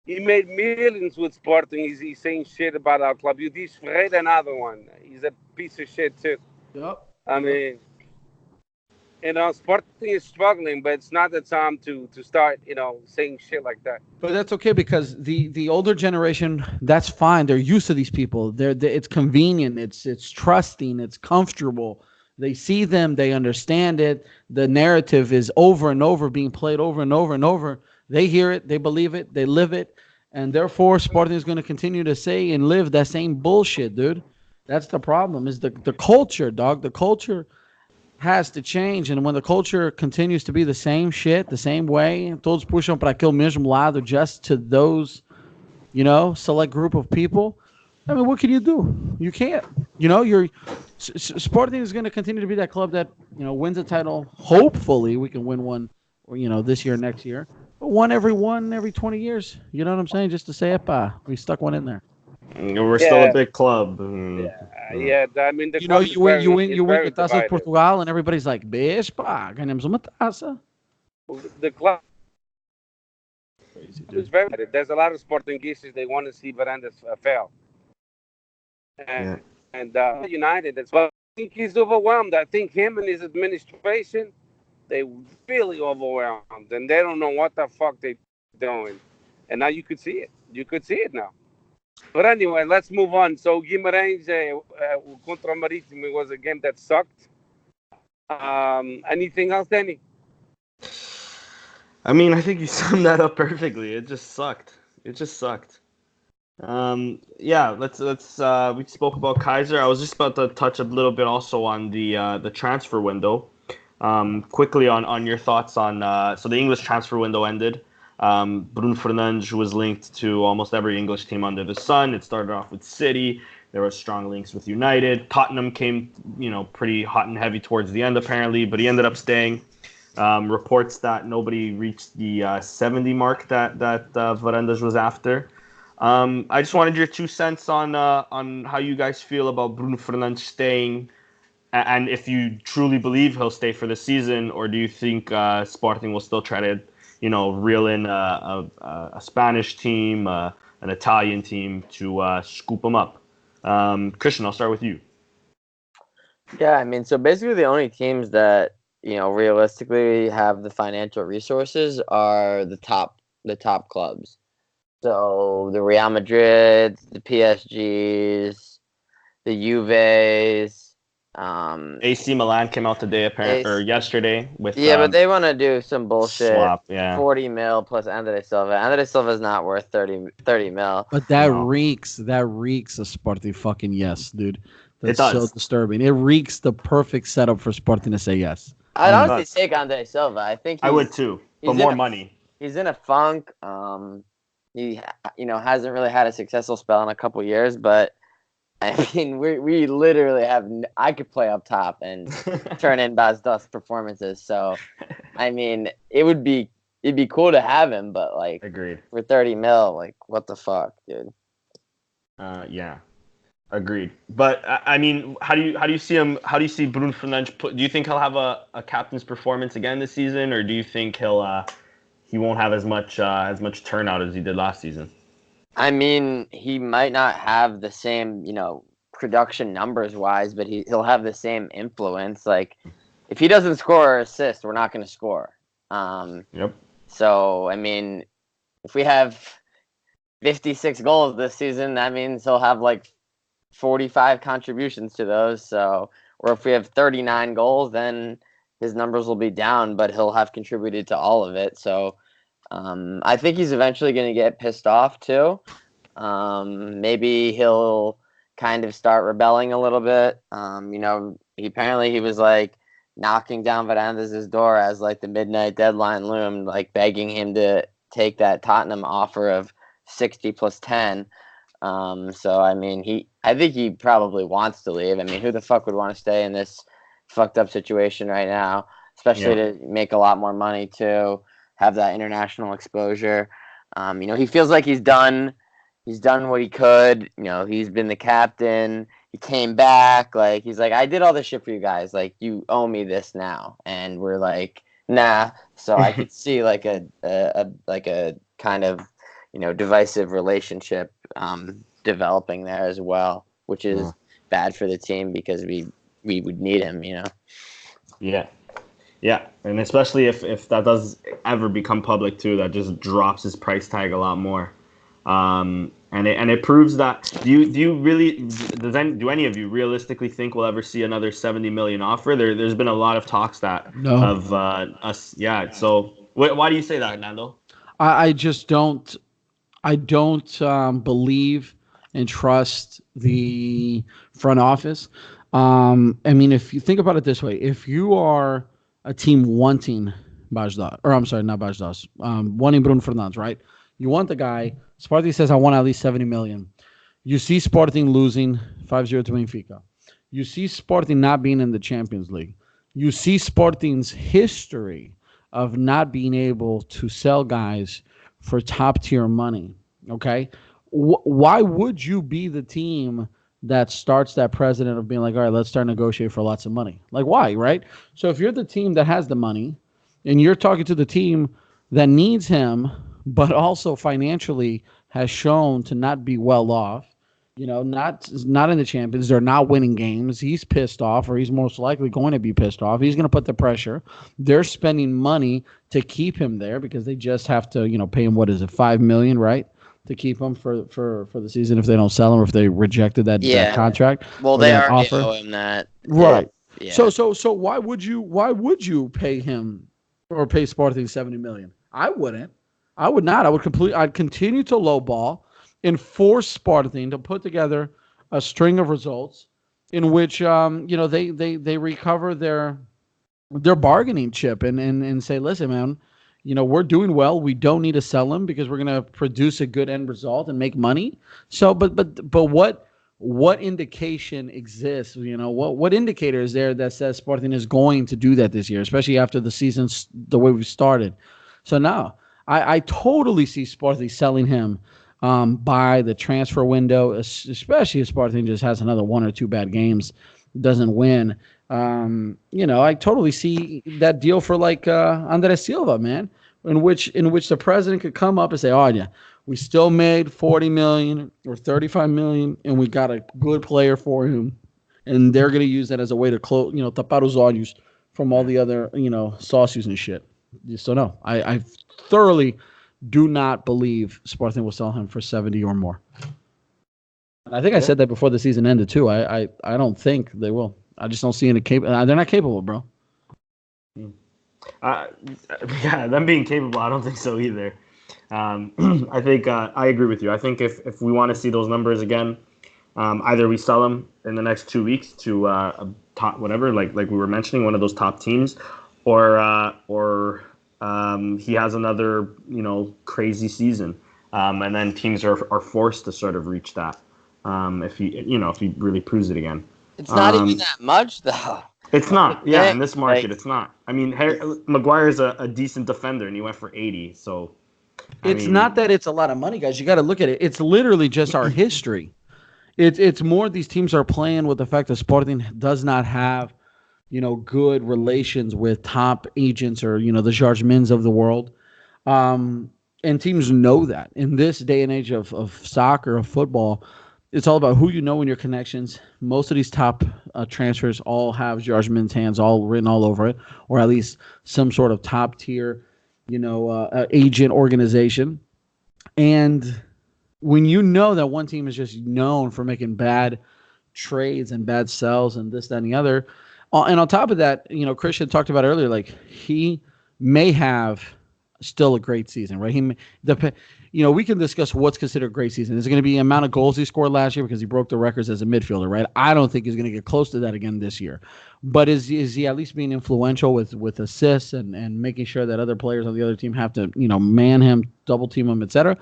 He made millions with Sporting. He's saying shit about our club. Yudis Ferreira, another one. He's a piece of shit too. Yep. I mean, Sporting is struggling, but it's not the time to start, saying shit like that. But that's okay because the older generation, that's fine. They're used to these people. It's convenient. It's trusting. It's comfortable. They see them. They understand it. The narrative is over and over being played over and over and over. They hear it. They believe it. They live it. And therefore, Sporting is going to continue to say and live that same bullshit, dude. That's the problem. Is the culture, dog. The culture has to change, and when the culture continues to be the same shit, the same way, todos puxam para aquele mesmo lado, just to those, select group of people. I mean, what can you do? You can't. Sporting is going to continue to be that club that wins a title. Hopefully, we can win one, or this year, next year, but one every 20 years. You know what I'm saying? Just to say, we stuck one in there. We're still a big club. Yeah. I mean, the you win the Taça de Portugal, and everybody's like, "Beijo, pá, ganhamos uma taça." The club is very. There's a lot of Sportingistas they want to see Varandas fail, and United as well. I think he's overwhelmed. I think him and his administration, they really overwhelmed, and they don't know what the fuck they're doing. And now you could see it. You could see it now. But anyway, let's move on. So Guimarães contra Marítimo was a game that sucked. Anything else, Danny? I mean, I think you summed that up perfectly. It just sucked. Let's we spoke about Kaiser. I was just about to touch a little bit also on the transfer window. Quickly on your thoughts on so the English transfer window ended. Bruno Fernandes was linked to almost every English team under the sun. It started off with City. There were strong links with United. Tottenham came, pretty hot and heavy towards the end apparently, but he ended up staying. Reports that nobody reached the 70 mark that Varandas was after. I just wanted your 2 cents on how you guys feel about Bruno Fernandes staying, and if you truly believe he'll stay for the season, or do you think Sporting will still try to reel in a Spanish team, an Italian team to scoop them up? Christian, I'll start with you. Yeah, I mean, so basically the only teams that, realistically have the financial resources are the top clubs. So the Real Madrids, the PSGs, the Juves, AC Milan came out today or yesterday with but they want to do some bullshit swap. Yeah, 40 mil plus André Silva. André Silva is not worth 30 mil. But that reeks of Sporting fucking yes, dude. That's it does. so disturbing. It reeks the perfect setup for Sporting to say yes. I'd honestly take André Silva. I think I would too, but more money. He's in a funk. He hasn't really had a successful spell in a couple years, but I mean, we literally have. I could play up top and turn in Bazdas performances. So, I mean, it'd be cool to have him, but like, agreed. For 30 mil, like, what the fuck, dude? Yeah, agreed. But I mean, how do you see him? How do you see Bruno Fernandes? Do you think he'll have a captain's performance again this season, or do you think he won't have as much turnout as he did last season? I mean, he might not have the same, production numbers wise, but he'll have the same influence. Like, if he doesn't score or assist, we're not going to score. Yep. So, I mean, if we have 56 goals this season, that means he'll have like 45 contributions to those. So, or if we have 39 goals, then his numbers will be down, but he'll have contributed to all of it. So, I think he's eventually going to get pissed off too. Maybe he'll kind of start rebelling a little bit. He was like knocking down Varandas' door as like the midnight deadline loomed, like begging him to take that Tottenham offer of 60 plus 10. So I mean, I think he probably wants to leave. I mean, who the fuck would want to stay in this fucked up situation right now, especially to make a lot more money too. Have that international exposure. He feels like he's done what he could. He's been the captain. He came back. Like, he's like, I did all this shit for you guys. Like, you owe me this now. And we're like, nah. So I could see like a kind of, divisive relationship developing there as well, which is bad for the team because we would need him, Yeah. Yeah, and especially if that does ever become public too, that just drops his price tag a lot more, and it proves that. Do any of you realistically think we'll ever see another 70 million offer? There's been a lot of talks of us. Yeah. So why do you say that, Nando? I just don't. I don't believe and trust the front office. I mean, if you think about it this way, if you are a team wanting Bazdas, or I'm sorry, not Bazdas, wanting Bruno Fernandes, right? You want the guy. Sporting says, I want at least 70 million. You see Sporting losing 5-0 to Benfica. You see Sporting not being in the Champions League. You see Sporting's history of not being able to sell guys for top tier money. Okay. Why would you be the team that starts that precedent of being like, all right, let's start negotiating for lots of money? Like, why, right? So if you're the team that has the money and you're talking to the team that needs him, but also financially has shown to not be well off, not in the Champions, they're not winning games, he's pissed off, or he's most likely going to be pissed off. He's going to put the pressure. They're spending money to keep him there because they just have to, pay him, what is it, $5 million, right? To keep him for the season if they don't sell him or if they rejected that contract. Well, they already owe him that. Right. Yeah. So why would you pay him or pay Sporting 70 million? I wouldn't. I would not. I'd continue to lowball and force Sporting to put together a string of results in which they recover their bargaining chip and say, listen, man, we're doing well. We don't need to sell him because we're going to produce a good end result and make money. So, but what indication exists? What indicator is there that says Sporting is going to do that this year, especially after the season's the way we started? So now I totally see Sporting selling him by the transfer window, especially if Sporting just has another 1 or 2 bad games, doesn't win. I totally see that deal for like André Silva, man, in which the president could come up and say, oh yeah, we still made 40 million or 35 million and we got a good player for him, and they're going to use that as a way to close, tapar os olhos from all the other, sauces and shit. So no, I thoroughly do not believe Sporting will sell him for 70 or more. And I think I said that before the season ended too. I don't think they will. I just don't see any capable. They're not capable, bro. Yeah, them being capable, I don't think so either. I think I agree with you. I think if we want to see those numbers again, either we sell him in the next 2 weeks to a top whatever, like we were mentioning, one of those top teams, or he has another crazy season, and then teams are forced to sort of reach that if he really proves it again. It's not even that much though. It's not. Yeah, in this market, Like, it's not. I mean, Maguire is a decent defender, and he went for 80. So It's not that it's a lot of money, guys. You got to look at it. It's literally just our history. It's more these teams are playing with the fact that Sporting does not have, good relations with top agents or, the Jorge Mins of the world. And teams know that. In this day and age of soccer, of football, it's all about who you know and your connections. Most of these top transfers all have Jorge Mins' hands all written all over it, or at least some sort of top tier, agent organization. And when you know that one team is just known for making bad trades and bad sells and this, that, and the other, and on top of that, Christian talked about earlier, like he may have still a great season, right? We can discuss what's considered a great season. Is it going to be the amount of goals he scored last year because he broke the records as a midfielder, right? I don't think he's going to get close to that again this year. But is he at least being influential with assists and making sure that other players on the other team have to, man him, double team him, etc.?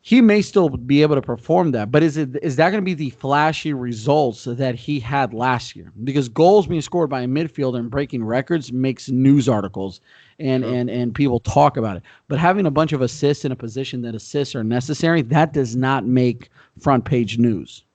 He may still be able to perform that, but is that going to be the flashy results that he had last year? Because goals being scored by a midfielder and breaking records makes news articles and people talk about it. But having a bunch of assists in a position that assists are necessary, that does not make front page news.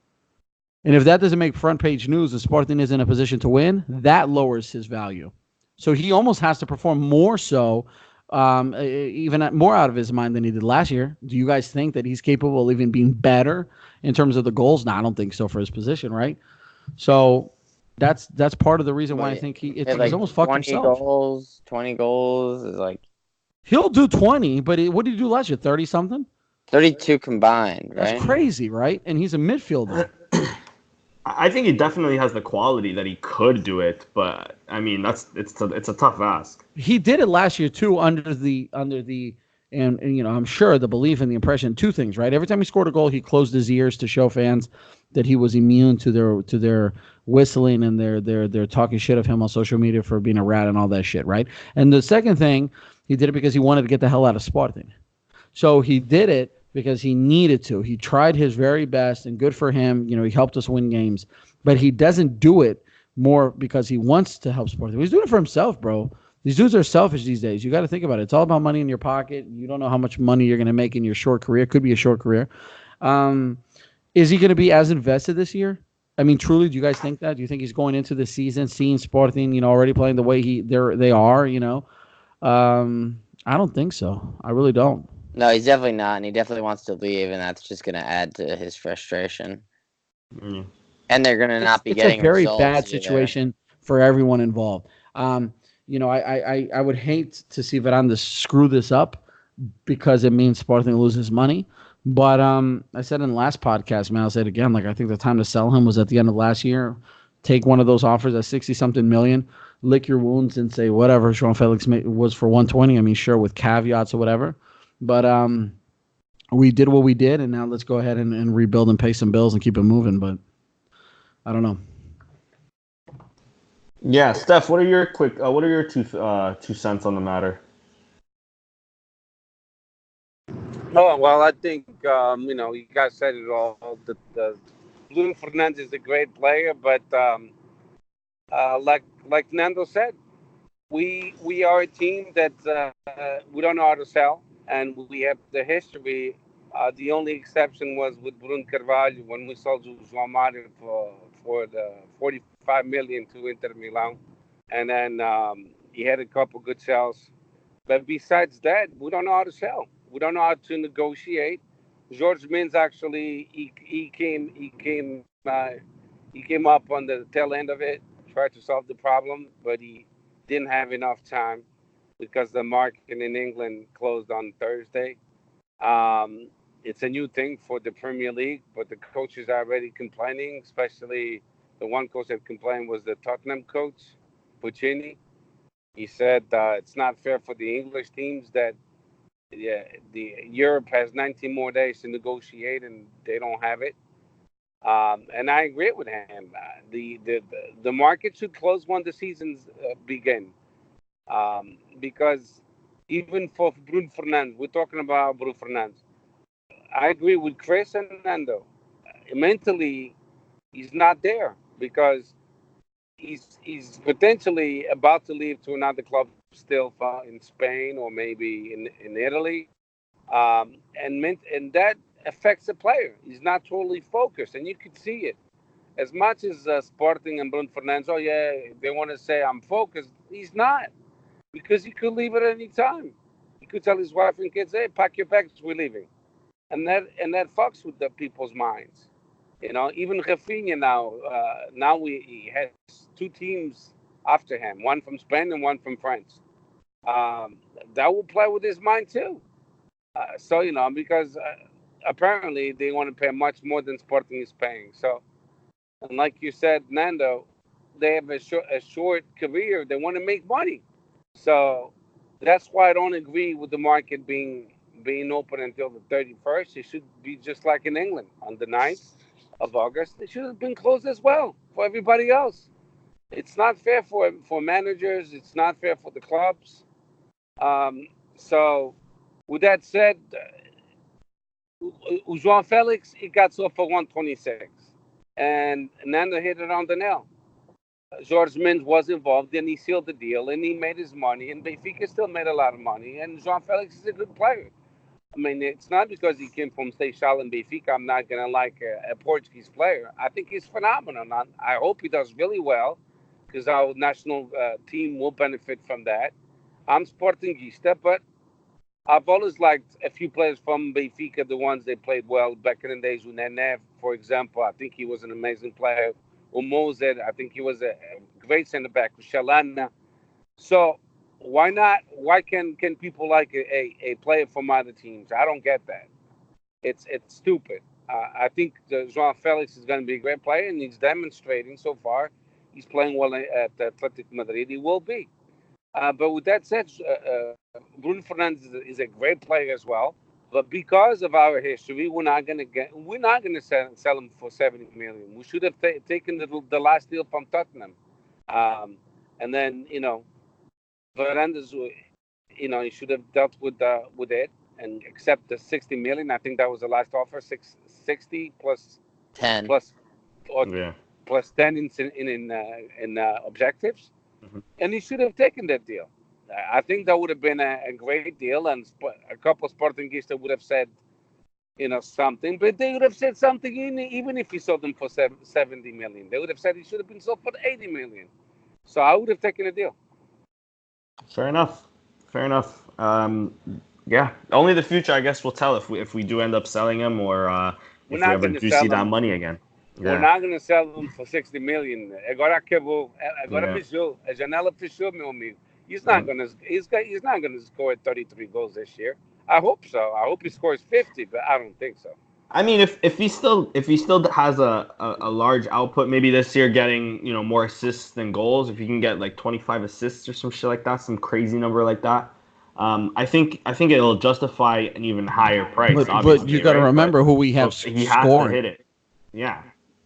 And if that doesn't make front page news, the Sporting is in a position to win, that lowers his value. So he almost has to perform more so, even more out of his mind than he did last year. Do you guys think that he's capable of even being better in terms of the goals? No, I don't think so for his position, right? So that's part of the reason why I think he's almost fucked himself. 20 goals is like... He'll do 20, but what did he do last year? 30-something? 32 combined, right? That's crazy, right? And he's a midfielder. I think he definitely has the quality that he could do it, but I mean it's a tough ask. He did it last year too, under the and I'm sure the belief and the impression. Two things, right? Every time he scored a goal, he closed his ears to show fans that he was immune to their whistling and their talking shit of him on social media for being a rat and all that shit, right? And the second thing, he did it because he wanted to get the hell out of Sporting. So he did it because he needed to. He tried his very best, and good for him. He helped us win games. But he doesn't do it more because he wants to help Sporting. He's doing it for himself, bro. These dudes are selfish these days. You got to think about it. It's all about money in your pocket. You don't know how much money you're going to make in your short career. It could be a short career. Is he going to be as invested this year? I mean, truly, do you guys think that? Do you think he's going into the season, seeing Sporting, already playing the way they are, I don't think so. I really don't. No, he's definitely not, and he definitely wants to leave, and that's just going to add to his frustration. Mm. And they're going to not be getting results. It's a very results bad situation for everyone involved. I would hate to see Veranda screw this up because it means Sporting loses money. But I said in the last podcast, man, I'll say it again. Like, I think the time to sell him was at the end of last year. Take one of those offers at 60-something million, lick your wounds, and say whatever João Felix was for 120. I mean, sure, with caveats or whatever. But we did what we did, and now let's go ahead and rebuild and pay some bills and keep it moving. But I don't know. Yeah, Steph, what are your two cents on the matter? Oh, well, I think, you guys said it all. The Bruno Fernandes is a great player, but like Nando said, we are a team that we don't know how to sell, and we have the history. The only exception was with Bruno Carvalho when we sold João Mário for the 45 million to Inter Milan, and then he had a couple good sales. But besides that, we don't know how to sell. We don't know how to negotiate. Jorge Mins actually he came up on the tail end of it, tried to solve the problem, but he didn't have enough time because the market in England closed on Thursday. It's a new thing for the Premier League, but the coaches are already complaining, especially The one coach that complained was the Tottenham coach, Puccini. He said it's not fair for the English teams that the Europe has 19 more days to negotiate and they don't have it. And I agree with him. The market should close when the seasons begin, because even for Bruno Fernandes, we're talking about Bruno Fernandes. I agree with Chris and Nando. Mentally, he's not there because he's potentially about to leave to another club still in Spain or maybe in Italy, and that affects the player. He's not totally focused, and you could see it. As much as Sporting and Bruno Fernandes, oh yeah, they want to say I'm focused. He's not, because he could leave at any time. He could tell his wife and kids, "Hey, pack your bags, we're leaving," and that fucks with the people's minds. Even Rafinha now he has two teams after him, one from Spain and one from France. That will play with his mind too. So because apparently they want to pay much more than Sporting is paying. So, and like you said, Nando, they have a short career. They want to make money. So that's why I don't agree with the market being open until the 31st. It should be just like in England on the 9th of August. It should have been closed as well for everybody else. It's not fair for managers. It's not fair for the clubs. So, with that said, João Felix, he got sold for 126, and Nando hit it on the nail. George Mendes was involved, and he sealed the deal, and he made his money, and Benfica still made a lot of money, and João Felix is a good player. I mean, it's not because he came from Seixal and Benfica I'm not going to like a Portuguese player. I think he's phenomenal. I hope he does really well, because our national team will benefit from that. I'm Sportingista, but I've always liked a few players from Benfica, the ones they played well back in the days. Nenev, for example, I think he was an amazing player. Moser, I think he was a great center back. Shalana. So why not? Why can people like a player from other teams? I don't get that. It's stupid. I think João Felix is going to be a great player, and he's demonstrating so far. He's playing well at Athletic Madrid. He will be. But with that said, Bruno Fernandes is a great player as well. But because of our history, we're not going to sell him for 70 million. We should have taken the last deal from Tottenham, and then Fernandes, he should have dealt with it and accept the 60 million. I think that was the last offer, 60 plus 10 plus 10 in objectives. Mm-hmm. And he should have taken that deal. I think that would have been a great deal, and a couple of Sportingistas would have said, something. But they would have said something even if he sold them for 70 million. They would have said he should have been sold for 80 million. So I would have taken a deal. Fair enough. Yeah. Only the future, I guess, will tell if we do end up selling him or if we ever do see that money again. We're not going to sell them for 60 million. Agora acabou. Agora fechou. A janela fechou, meu amigo. He's not going to score 33 goals this year. I hope so. I hope he scores 50, but I don't think so. I mean, if he still has a large output, maybe this year getting more assists than goals. If he can get like 25 assists or some shit like that, some crazy number like that, I think it'll justify an even higher price. But you got to remember who we have scoring. He has to hit it. Yeah.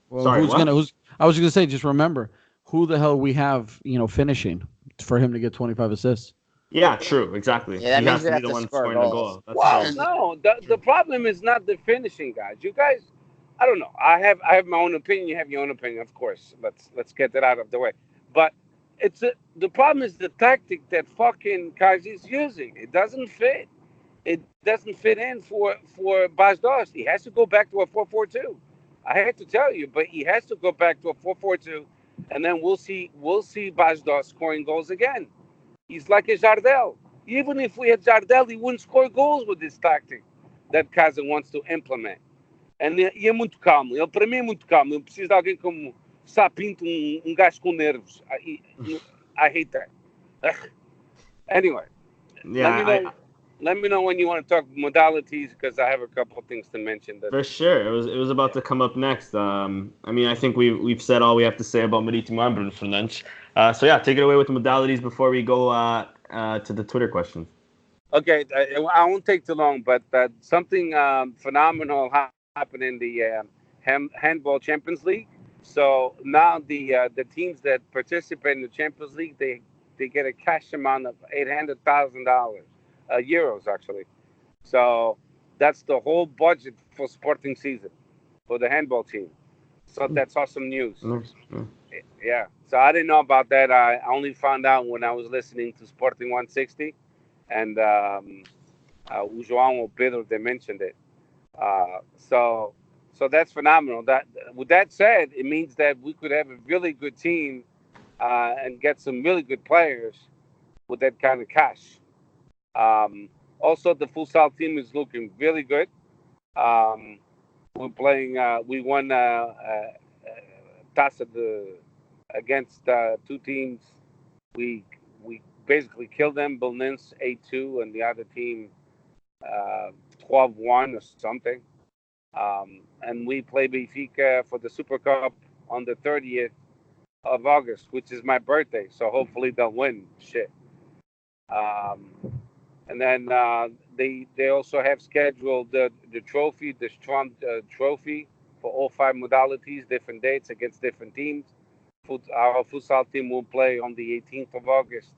Well, I was going to say, just remember who the hell we have, finishing for him to get 25 assists. Yeah, true, exactly. Yeah, that he has means to be the one scoring the goal. No, the problem is not the finishing, guys. You guys, I don't know. I have my own opinion. You have your own opinion, of course. Let's get that out of the way. But the problem is the tactic that fucking Kazi is using. It doesn't fit. It doesn't fit in for Bas Dost. He has to go back to a 4-4-2. I hate to tell you, but he has to go back to a 4-4-2, and then we'll see Bas Dost scoring goals again. He's like a Jardel. Even if we had Jardel, he wouldn't score goals with this tactic that Casa wants to implement. And é muito calmo. Ele, para mim, é muito calmo. Eu preciso de alguém como Sapinto, gajo com nervos. I hate that. Anyway. Yeah. let me know when you want to talk modalities because I have a couple of things to mention. For sure, it was about to come up next. I mean, I think we've said all we have to say about Marítimo and Bruno Fernandes. So yeah, take it away with the modalities before we go to the Twitter questions. Okay, I won't take too long, but something phenomenal happened in the handball Champions League. So now the teams that participate in the Champions League they get a cash amount of $800,000 euros actually. So that's the whole budget for Sporting season for the handball team. So that's awesome news. Nice. Yeah. So I didn't know about that. I only found out when I was listening to Sporting 160, and o João or Pedro they mentioned it. So that's phenomenal. That with that said, it means that we could have a really good team and get some really good players with that kind of cash. Also, the futsal team is looking really good. We're playing. We won Taça against two teams. We basically killed them. Belenenses 8-2, and the other team 12-1 or something. And we play Benfica for the Super Cup on the 30th of August, which is my birthday. So hopefully they'll win. Shit. And then they also have scheduled the trophy, the Strong Trophy for all 5 modalities, different dates against different teams. Our futsal team will play on the 18th of August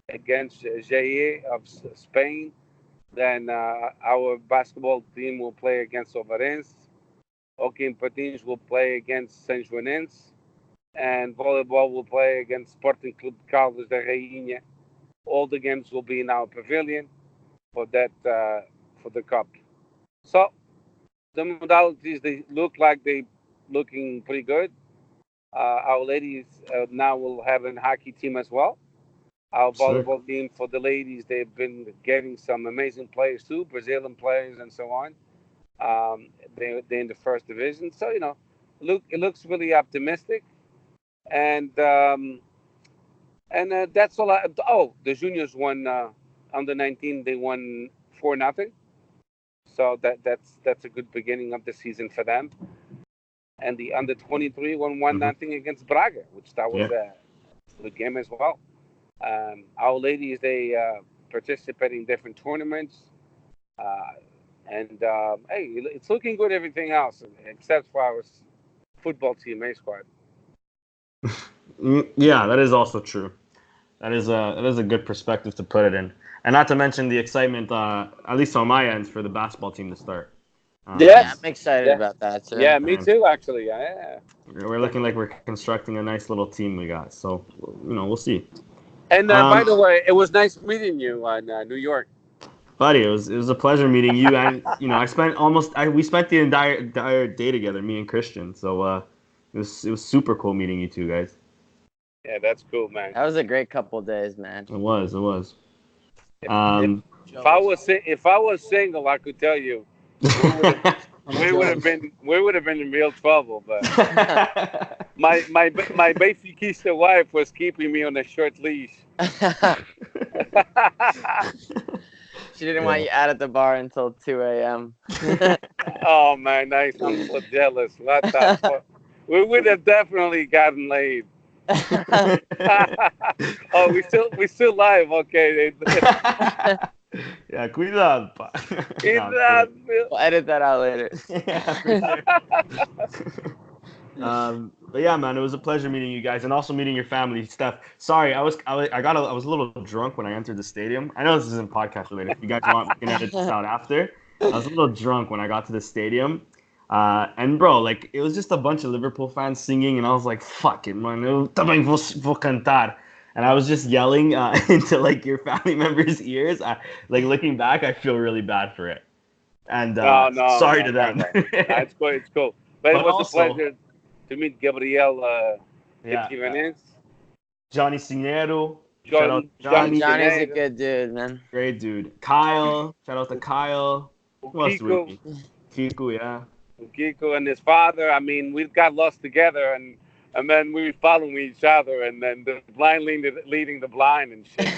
against GE of Spain. Then our basketball team will play against Ovarense. Hockey and Patins will play against São Joanense. And volleyball will play against Sporting Club Caldas da Rainha. All the games will be in our pavilion for that for the cup. So the modalities they look like they looking pretty good. Our ladies now will have a hockey team as well. Our volleyball team for the ladies, they've been getting some amazing players too, Brazilian players and so on. They're in the first division, so it looks really optimistic. And that's all. The juniors won under 19. They won 4-0. So that's a good beginning of the season for them. And the under 23 won 1-0 against Braga, which that was a good game as well. Our ladies they participate in different tournaments, and hey, it's looking good. Everything else except for our football team, A squad. Yeah, that is also true. That is a good perspective to put it in, and not to mention the excitement, at least on my end, for the basketball team to start. Yeah, I'm excited about that too. Yeah, me too. Actually, yeah. We're looking like we're constructing a nice little team we got. So we'll see. And by the way, it was nice meeting you in New York. Buddy, it was a pleasure meeting you, and we spent the entire day together, me and Christian. So it was super cool meeting you two guys. Yeah, that's cool, man. That was a great couple of days, man. It was. If I was single, I could tell you we would have been in real trouble. But my Benfica wife was keeping me on a short leash. She didn't want you out at the bar until 2 a.m. Oh man, nice! I'm so jealous. What the fuck? We would have definitely gotten laid. Oh, we still live, okay? Yeah, cuidado, pa. We'll edit that out later. But yeah, man, it was a pleasure meeting you guys and also meeting your family, Steph. Sorry, I was a little drunk when I entered the stadium. I know this isn't podcast related. If you guys want, we can edit this out after. I was a little drunk when I got to the stadium. And bro, like it was just a bunch of Liverpool fans singing, and I was like, "Fuck it, man! Eu também vou cantar." And I was just yelling into like your family members' ears. Looking back, I feel really bad for it. And sorry to them. It's cool. It's cool. But it was also a pleasure to meet Gabriel Jimenez. Johnny Sinero. Johnny's a good dude, man. Great dude. Kyle. Shout out to Kyle. Kiko, Kiko, yeah. Kiko and his father. I mean, we got lost together, and And then we follow each other, and then the blind leading the blind and shit.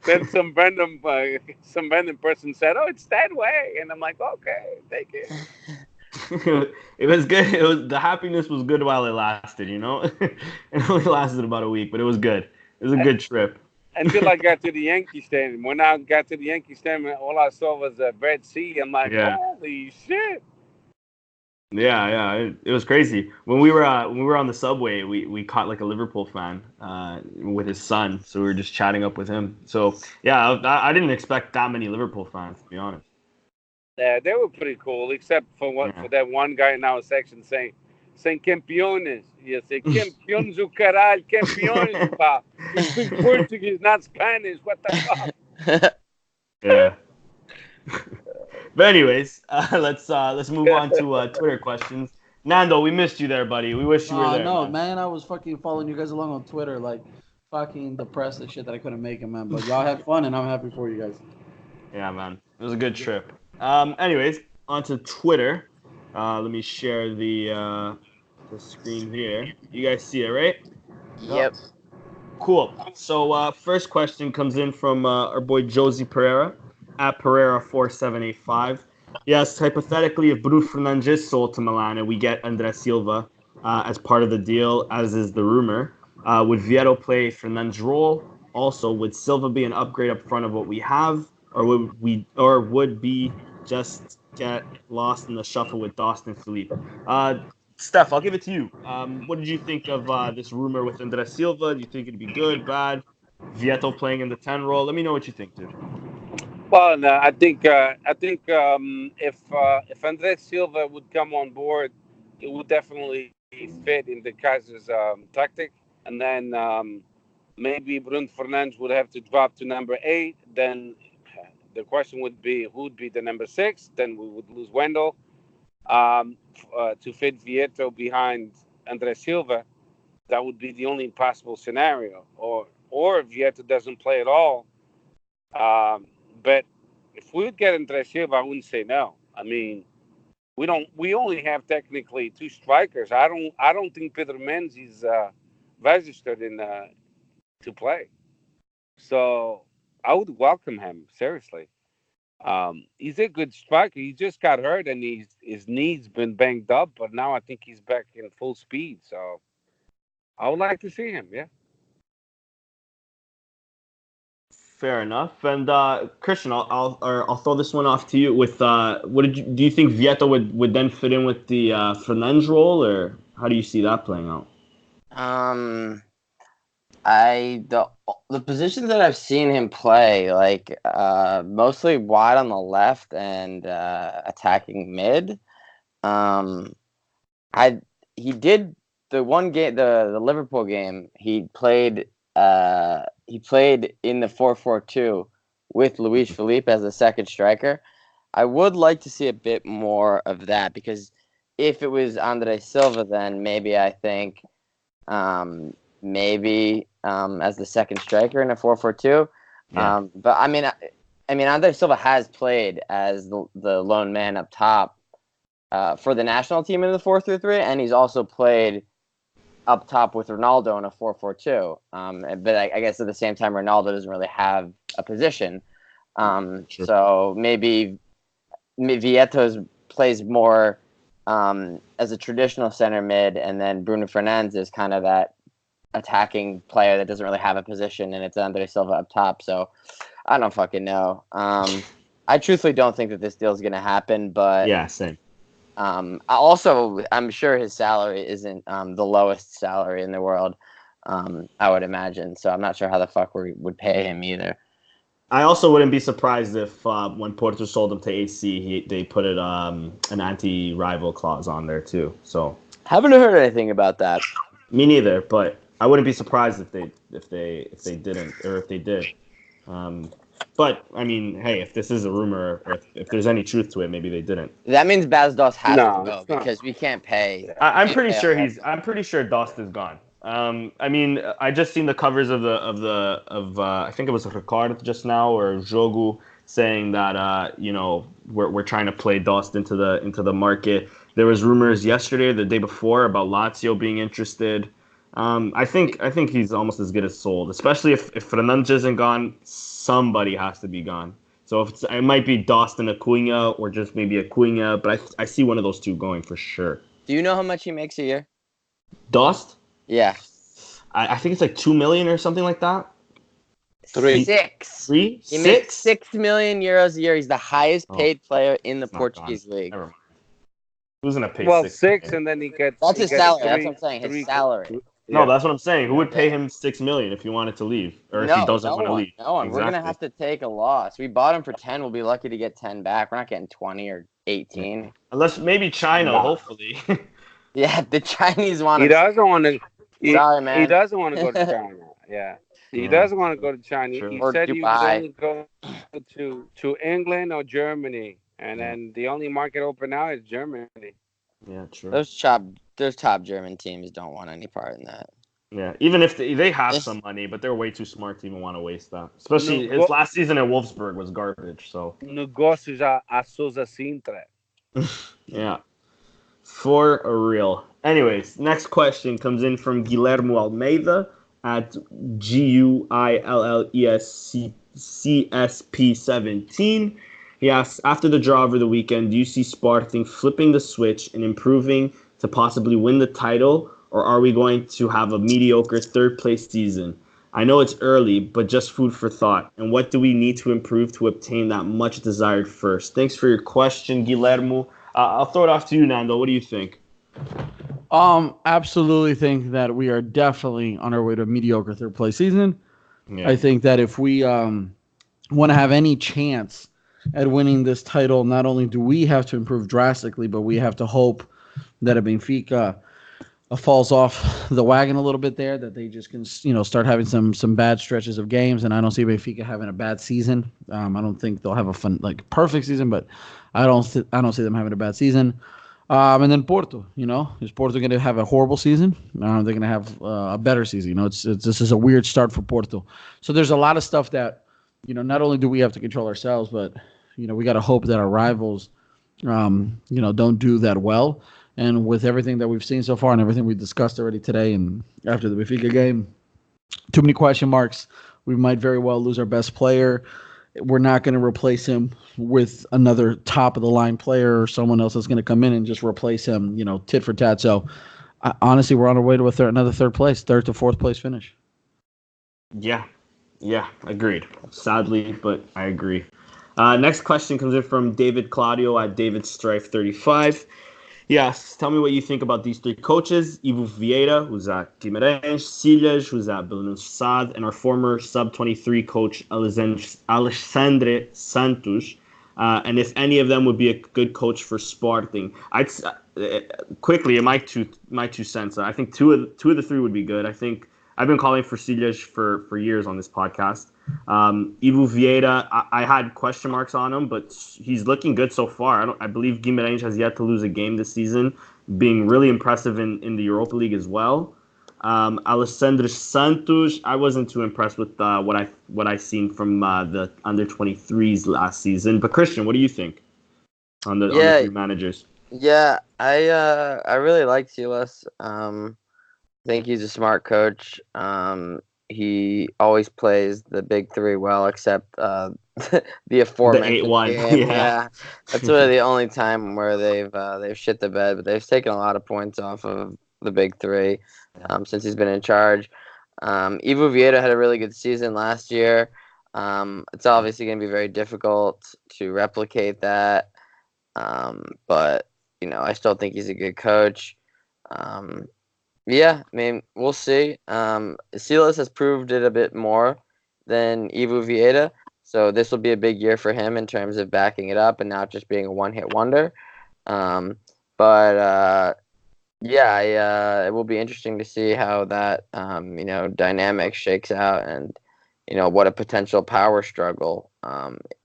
Then some random person said, "Oh, it's that way," and I'm like, "Okay, take it." It was good. The happiness was good while it lasted. It only lasted about a week, but it was good. It was a good trip. Until I got to the Yankee Stadium. When I got to the Yankee Stadium, all I saw was a Red Sea. I'm like, holy shit. Yeah, it was crazy. When we were on the subway, we caught like a Liverpool fan with his son, so we were just chatting up with him. So yeah, I didn't expect that many Liverpool fans, to be honest. Yeah, they were pretty cool, except for that one guy in our section saying campeones. You say campeones o caralho, campeones, pá. You speak Portuguese, not Spanish. What the fuck? Yeah. But anyways, let's move on to Twitter questions. Nando, we missed you there, buddy. We wish you were there. No, man, I was fucking following you guys along on Twitter, like fucking depressed and shit that I couldn't make it, man. But y'all had fun, and I'm happy for you guys. Yeah, man, it was a good trip. Anyways, onto Twitter. Let me share the screen here. You guys see it, right? Yep. Cool. So first question comes in from our boy Josie Pereira at Pereira4785. Yes, hypothetically, if Bruno Fernandes is sold to Milan and we get André Silva as part of the deal, as is the rumor, would Vieto play Fernandes' role? Also, would Silva be an upgrade up front of what we have, or would be just get lost in the shuffle with Dawson Felipe? Steph, I'll give it to you. What did you think of this rumor with André Silva? Do you think it'd be good, bad? Vieto playing in the 10 role? Let me know what you think, dude. Well, no, I think if André Silva would come on board, it would definitely fit in the Kaiser's tactic, and then maybe Bruno Fernandes would have to drop to number 8. Then the question would be who would be the number 6. Then we would lose Wendell to fit Vieto behind André Silva. That would be the only possible scenario, or Vieto doesn't play at all. But if we would get André Silva, I wouldn't say no. I mean, we only have technically 2 strikers. I don't think Pedro Mendes is registered in to play. So I would welcome him, seriously. He's a good striker. He just got hurt and his knee's been banged up, but now I think he's back in full speed. So I would like to see him, yeah. Fair enough. And Christian, I'll throw this one off to you. With do you think Vieto would then fit in with the Fernandes role, or how do you see that playing out? The positions that I've seen him play, like mostly wide on the left and attacking mid. He did the one game, the Liverpool game. He played in the 4-4-2 with Luis Felipe as the second striker. I would like to see a bit more of that, because if it was André Silva, then maybe I think as the second striker in a 4-4-2. Yeah. But I mean, André Silva has played as the lone man up top for the national team in the 4-3-3, and he's also played up top with Ronaldo in a 4-4-2. But I guess at the same time, Ronaldo doesn't really have a position. Sure. So maybe Vieto plays more as a traditional center mid, and then Bruno Fernandes is kind of that attacking player that doesn't really have a position, and it's André Silva up top. So I don't fucking know. I truthfully don't think that this deal is going to happen, but yeah, same. I'm sure his salary isn't the lowest salary in the world, I would imagine. So I'm not sure how the fuck we would pay him either. I also wouldn't be surprised if when Porto sold him to AC, they put it an anti-rival clause on there too. So haven't heard anything about that. Me neither, but I wouldn't be surprised if they didn't, or if they did. But I mean, hey, if this is a rumor, or if there's any truth to it, maybe they didn't. That means Bas Dost has to go because we can't pay. I'm pretty sure Dost is gone. I mean, I just seen the covers of I think it was Ricard just now, or Jogo, saying that we're trying to play Dost into the market. There was rumors yesterday, the day before, about Lazio being interested. I think he's almost as good as sold, especially if Fernandes isn't gone, somebody has to be gone. So it might be Dawson Acuna or just maybe Acuna, but I see one of those two going for sure. Do you know how much he makes a year? Dost? Yeah. I think it's like 2 million or something like that. 6. Three? He makes 6 million euros a year. He's the highest paid player in the Portuguese league. Never mind. Who's gonna pay Well, 6? 6 and then he gets. That's he his gets salary. three- That's what I'm saying. His three- salary. No, that's what I'm saying. Who would pay him 6 million if he wanted to leave, or if he doesn't want to leave? No one. Exactly. We're gonna have to take a loss. We bought him for 10. We'll be lucky to get 10 back. We're not getting 20 or 18. Unless maybe China, hopefully. Yeah, the Chinese want. He doesn't want to. Sorry, man. He doesn't want to go to China. Yeah. He doesn't want to go to China. True. He Or said he would Dubai. only go to England or Germany, and then the only market open now is Germany. Yeah, true. Those top German teams don't want any part in that. Yeah, even if they have some money, but they're way too smart to even want to waste that. Especially his last season at Wolfsburg was garbage. So Negócio já a Sousa Sintra. yeah, for a real. Anyways, next question comes in from Guillermo Almeida at GUILESCSP17. He asks, after the draw over the weekend, do you see Sporting flipping the switch and improving to possibly win the title, or are we going to have a mediocre third-place season? I know it's early, but just food for thought. And what do we need to improve to obtain that much-desired first? Thanks for your question, Guillermo. I'll throw it off to you, Nando. What do you think? Absolutely think that we are definitely on our way to a mediocre third-place season. Yeah. I think that if we want to have any chance at winning this title, not only do we have to improve drastically, but we have to hope that a Benfica falls off the wagon a little bit there, that they just can, start having some bad stretches of games. And I don't see Benfica having a bad season. I don't think they'll have a perfect season, but I don't see them having a bad season. And then Porto, is Porto going to have a horrible season? They're going to have a better season. This is a weird start for Porto. So there's a lot of stuff that, not only do we have to control ourselves, but, we got to hope that our rivals, don't do that well. And with everything that we've seen so far and everything we discussed already today and after the Benfica game, too many question marks. We might very well lose our best player. We're not going to replace him with another top-of-the-line player or someone else that's going to come in and just replace him, tit for tat. So, honestly, we're on our way to another third to fourth place finish. Yeah, agreed. Sadly, but I agree. Next question comes in from David Claudio at David Strife 35. Yes, tell me what you think about these three coaches: Ivo Vieira, who's at Guimarães; Silhas, who's at Belenenses, and our former sub-23 coach Alexandre Santos. And if any of them would be a good coach for Sporting. Quickly, my two cents. I think two of the three would be good. I think I've been calling for Silhas for years on this podcast. Ivo Vieira, I had question marks on him, but he's looking good so far. I believe Guimarães has yet to lose a game this season, being really impressive in the Europa League as well. Alexandre Santos, I wasn't too impressed with what I seen from the under-23s last season. But Christian, what do you think on the three managers? Yeah, I really like Silas. I think he's a smart coach. He always plays the big three well, except the aforementioned the 8-1. game. Yeah, that's really the only time where they've shit the bed. But they've taken a lot of points off of the big three since he's been in charge. Ivo Vieira had a really good season last year. It's obviously going to be very difficult to replicate that, but I still think he's a good coach. Yeah, I mean, we'll see. Silas has proved it a bit more than Ivo Vieira, so this will be a big year for him in terms of backing it up and not just being a one-hit wonder. It will be interesting to see how that, dynamic shakes out and, what a potential power struggle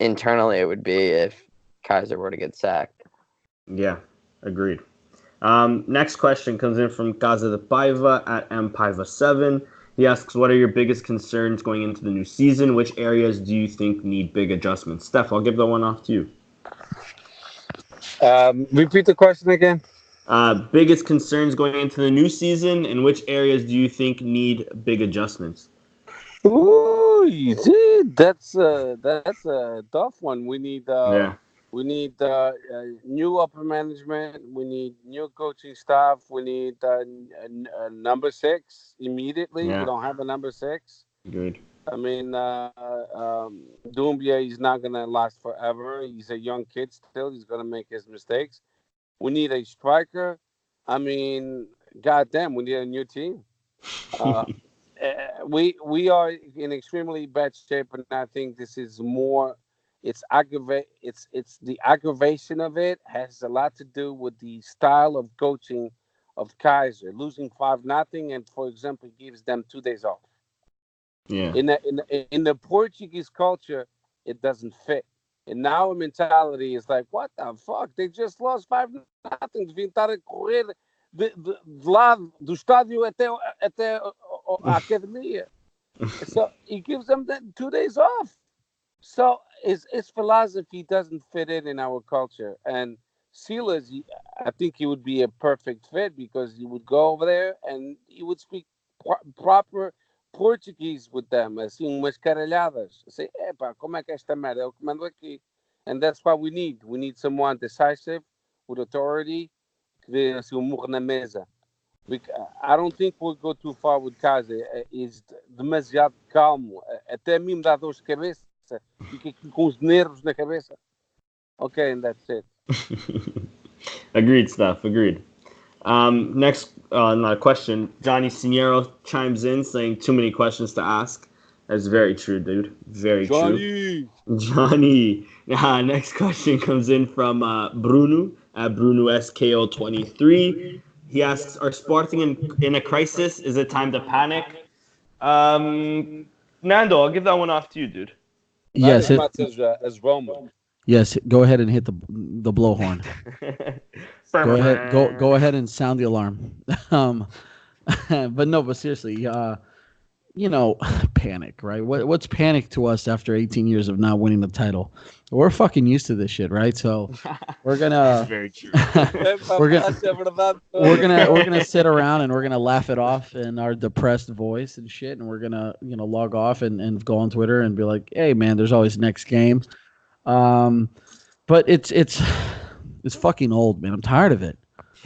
internally it would be if Kaiser were to get sacked. Yeah, agreed. Next question comes in from Casa de Paiva at Mpaiva7. He asks, what are your biggest concerns going into the new season? Which areas do you think need big adjustments? Steph, I'll give that one off to you. Repeat the question again. Biggest concerns going into the new season, and which areas do you think need big adjustments? Ooh, dude, that's a tough one. Yeah, We need new upper management. We need new coaching staff. We need number six immediately. We yeah, don't have a number six. agreed. I mean, Doumbia is not gonna last forever. He's a young kid still. He's gonna make his mistakes. We need a striker. I mean, goddamn, we need a new team. Uh, we are in extremely bad shape, and I think this is more. It's the aggravation of it has a lot to do with the style of coaching of Kaiser, losing 5-0, and for example, gives them 2 days off. Yeah, In the Portuguese culture, it doesn't fit. And our mentality is like, what the fuck? They just lost 5-0. Deviam estar a correr de lado do estádio até a academia. So he gives them 2 days off. So his philosophy doesn't fit in our culture. And Silas, I think he would be a perfect fit because he would go over there and he would speak proper Portuguese with them, assim, umas caralhadas. Assim, epá, como é que esta merda? Eu comando aqui. And that's what we need. We need someone decisive, with authority, que dê assim, murro na mesa. I don't think we'll go too far with Kaze. He's demasiado calmo. Até a mim me dá dor de cabeça. Fica aqui com os nervos na cabeça. Okay, and that's it. agreed, Steph. Agreed. Next question. Johnny Siniero chimes in saying too many questions to ask. That's very true, dude. Very true. Johnny. Next question comes in from Bruno at Bruno SKO23. He asks, "Are Sporting in a crisis? Is it time to panic?" Nando, I'll give that one off to you, dude. Yes, Not as much as Roma. yes. Go ahead and hit the blowhorn. Go ahead and sound the alarm. But seriously, panic, right? What's panic to us after 18 years of not winning the title? We're fucking used to this shit, right? So we're That's gonna very true. we're gonna sit around and we're gonna laugh it off in our depressed voice and shit, and we're gonna log off and go on Twitter and be like, hey man, there's always next game. But it's fucking old, man. I'm tired of it.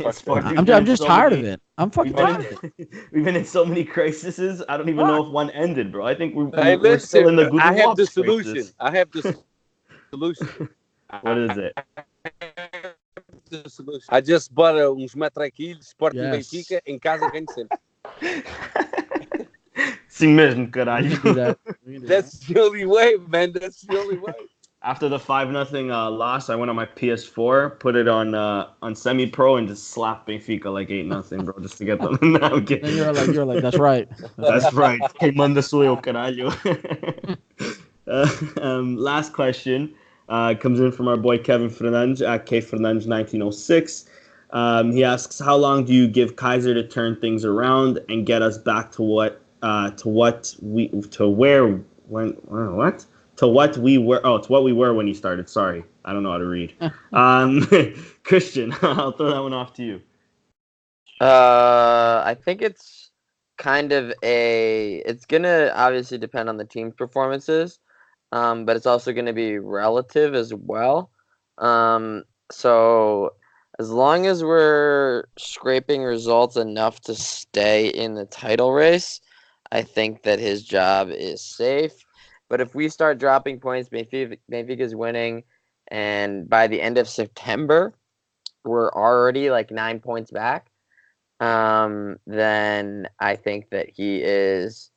I'm just tired of it. I'm fucking tired of it. We've been in so many crises. I don't even know if one ended, bro. I think we're Listen, still in the good I have the crisis. solution. I have the solution. What is it? I just bought uns matraquilhos Sporting Yes. Benfica em casa ganho sempre. Sim mesmo, We can do caralho. that. We can do That's the only way, man. That's the only way. After the 5-0 loss, I went on my PS4, put it on semi-pro, and just slapped Benfica like 8-0, bro, just to get them. No, I'm that. kidding. And you're like, that's right. That's right. Que manda sou eu, caralho. Last question comes in from our boy Kevin Fernandes at KFernandes1906. He asks, "How long do you give Kaiser to turn things around and get us back to what we were when he started?" Sorry, I don't know how to read. Christian, I'll throw that one off to you. I think it's kind of it's gonna obviously depend on the team's performances, but it's also gonna be relative as well. So as long as we're scraping results enough to stay in the title race, I think that his job is safe. But if we start dropping points, Benfica's winning, and by the end of September, we're already like 9 points back, then I think that he is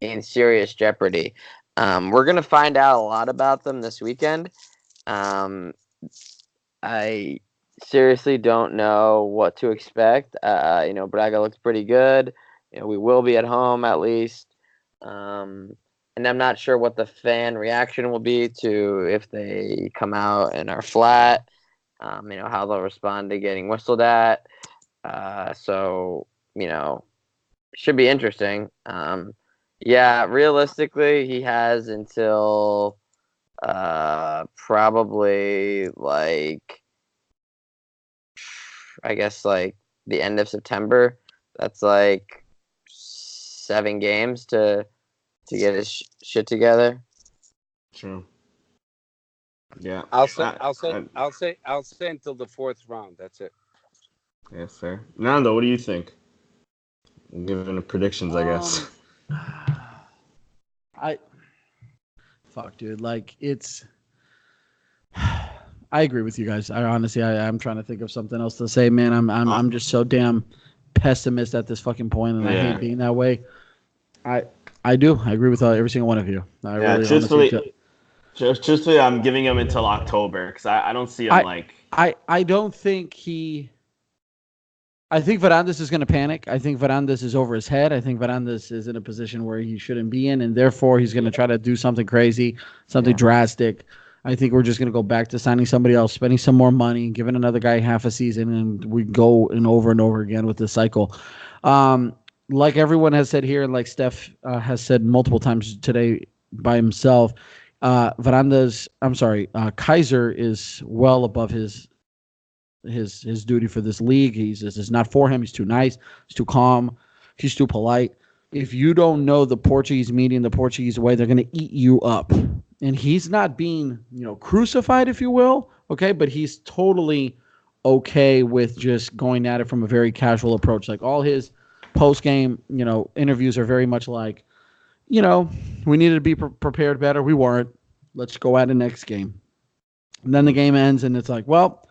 in serious jeopardy. We're going to find out a lot about them this weekend. I seriously don't know what to expect. Braga looks pretty good. We will be at home at least. And I'm not sure what the fan reaction will be to if they come out and are flat. How they'll respond to getting whistled at. So should be interesting. Realistically, he has until probably like I guess, like the end of September. That's like 7 games to get his shit together. True. Yeah. I'll say until the 4th round. That's it. Yeah, fair. Nando, what do you think? Giving predictions, I guess. Fuck, dude. Like, it's. I agree with you guys. I'm trying to think of something else to say, man. I'm just so damn pessimist at this fucking point, and I hate being that way. I do. I agree with every single one of you. Truthfully, I'm giving him until October because I don't see him I don't think he. I think Varandas is going to panic. I think Varandas is over his head. I think Varandas is in a position where he shouldn't be in, and therefore he's going to try to do something crazy, something drastic. I think we're just going to go back to signing somebody else, spending some more money, giving another guy half a season, and we go and over again with this cycle. Like everyone has said here, and like Steph has said multiple times today by himself, Kaiser is well above his duty for this league. This is not for him. He's too nice. He's too calm. He's too polite. If you don't know the Portuguese media and the Portuguese way, they're going to eat you up. And he's not being, crucified, if you will. Okay. But he's totally okay with just going at it from a very casual approach. Like all his post-game, interviews are very much like, we needed to be prepared better. We weren't. Let's go at it next game. And then the game ends and it's like, well,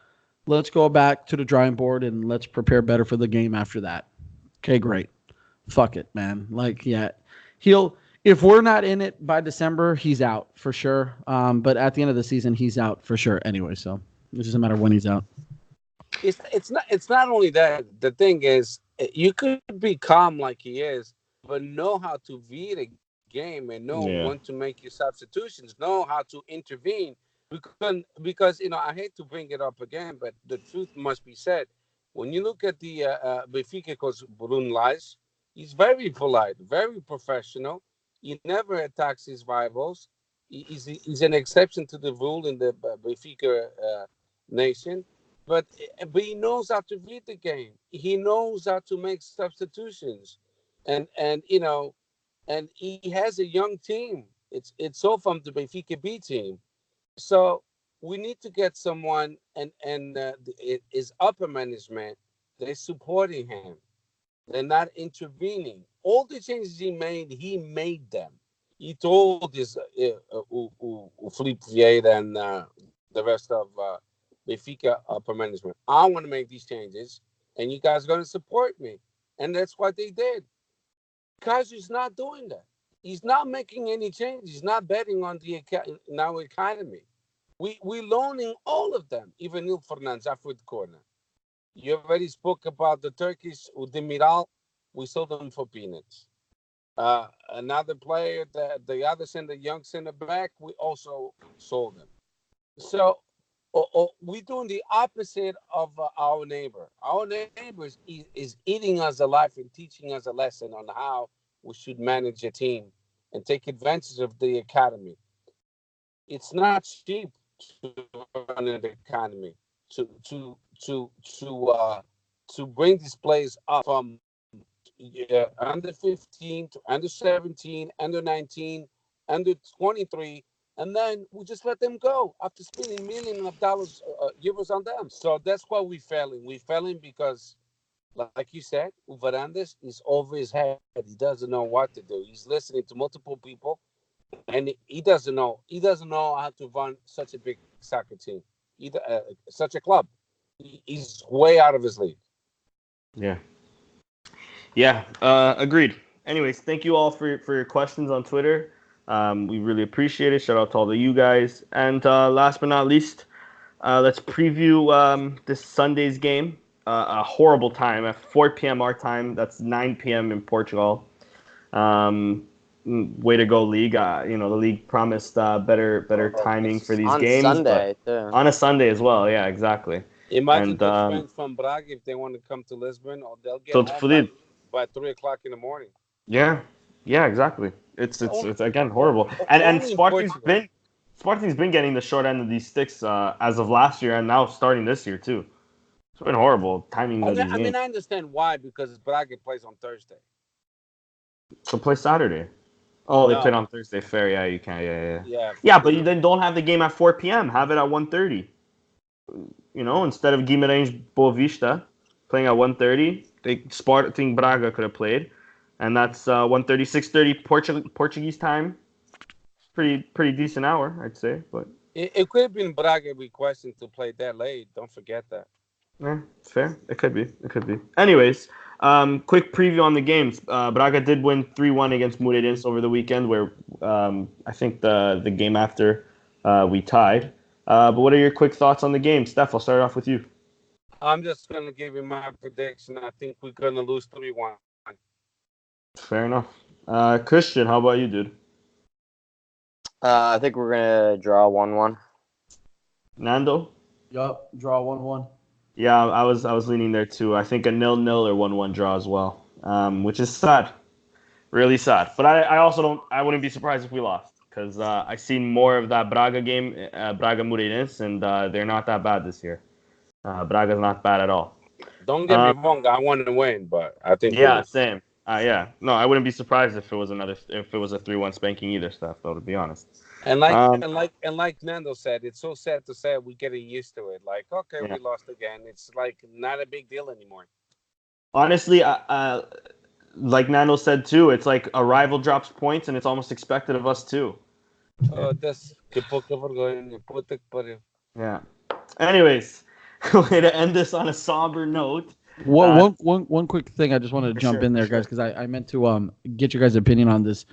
let's go back to the drawing board and let's prepare better for the game after that. Okay, great. Fuck it, man. Like, yeah, if we're not in it by December, he's out for sure. But at the end of the season, he's out for sure anyway. So it's just a matter of when he's out. It's not only that. The thing is, you could be calm like he is, but know how to read a game and know when to make your substitutions, know how to intervene. Because I hate to bring it up again, but the truth must be said. When you look at the Benfica coach Bruno Lage, he's very polite, very professional. He never attacks his rivals. He's an exception to the rule in the Benfica nation. But he knows how to read the game. He knows how to make substitutions, and he has a young team. It's all from the Benfica B team. So we need to get someone, and his upper management, they're supporting him. They're not intervening. All the changes he made them. He told his Felipe Vieira and the rest of Benfica upper management, I want to make these changes, and you guys are going to support me. And that's what they did. Kaiser's not doing that. He's not making any changes. He's not betting on our economy. We loaning all of them, even Nil Fernandes after the corner. You already spoke about the Turkish Demiral. We sold them for peanuts. Another player, the other young center back, we also sold him. So we're doing the opposite of our neighbor. Our neighbor is eating us alive and teaching us a lesson on how we should manage a team and take advantage of the academy. It's not cheap to run an economy, to bring these players up from under 15 to under 17, under 19, under 23, and then we just let them go after spending millions of dollars, euros on them. So that's why we're failing. We're failing because, like you said, Varandas is over his head. He doesn't know what to do. He's listening to multiple people, and he doesn't know. He doesn't know how to run such a big soccer team, such a club. He's way out of his league. Yeah, agreed. Anyways, thank you all for your questions on Twitter. We really appreciate it. Shout out to all of you guys. And last but not least, let's preview this Sunday's game. A horrible time at 4 p.m. our time. That's 9 p.m. in Portugal. Way to go, league. The league promised better timing for these games. On Sunday, too. On a Sunday as well. Yeah, exactly. Imagine the friends from Braga, if they want to come to Lisbon, or they'll get home by 3 o'clock in the morning. Yeah, exactly. It's again horrible. And Sporting's been getting the short end of these sticks as of last year and now starting this year too. It's been horrible timing of these I games. mean, I understand why, because Braga plays on Thursday. So play Saturday. Oh, they played No. on Thursday. Fair, yeah, you can, yeah. Yeah. Yeah, but you then don't have the game at 4 p.m. Have it at 1:30. Instead of Guimarães Boavista playing at 1:30, Sporting Braga could have played, and that's 1:30, 6:30 Portuguese time. Pretty decent hour, I'd say, but It could have been Braga requesting to play that late. Don't forget that. yeah, it's fair. It could be. It could be. Anyways, quick preview on the games. Braga did win 3-1 against Moreirense over the weekend, where I think the game after we tied. But what are your quick thoughts on the game? Steph, I'll start off with you. I'm just going to give you my prediction. I think we're going to lose 3-1. Fair enough. Christian, how about you, dude? I think we're gonna draw 1-1. Nando? Yup, draw 1-1. Yeah, I was leaning there too. I think a 0-0 or 1-1 draw as well, which is sad, really sad. But I wouldn't be surprised if we lost because I seen more of that Braga game, Braga Moreirense, and they're not that bad this year. Braga's not bad at all. Don't get me wrong. I want to win, but I think yeah, same. Yeah, no, I wouldn't be surprised if it was a 3-1 spanking either, stuff. Though, to be honest. And like Nando said, it's so sad to say we're getting used to it. Like, okay, we lost again. It's like not a big deal anymore. Honestly, like Nando said too, it's like a rival drops points, and it's almost expected of us too. Yeah. Anyways, way to end this on a somber note. One quick thing I just wanted to jump in there, guys, because I meant to get your guys' opinion on this.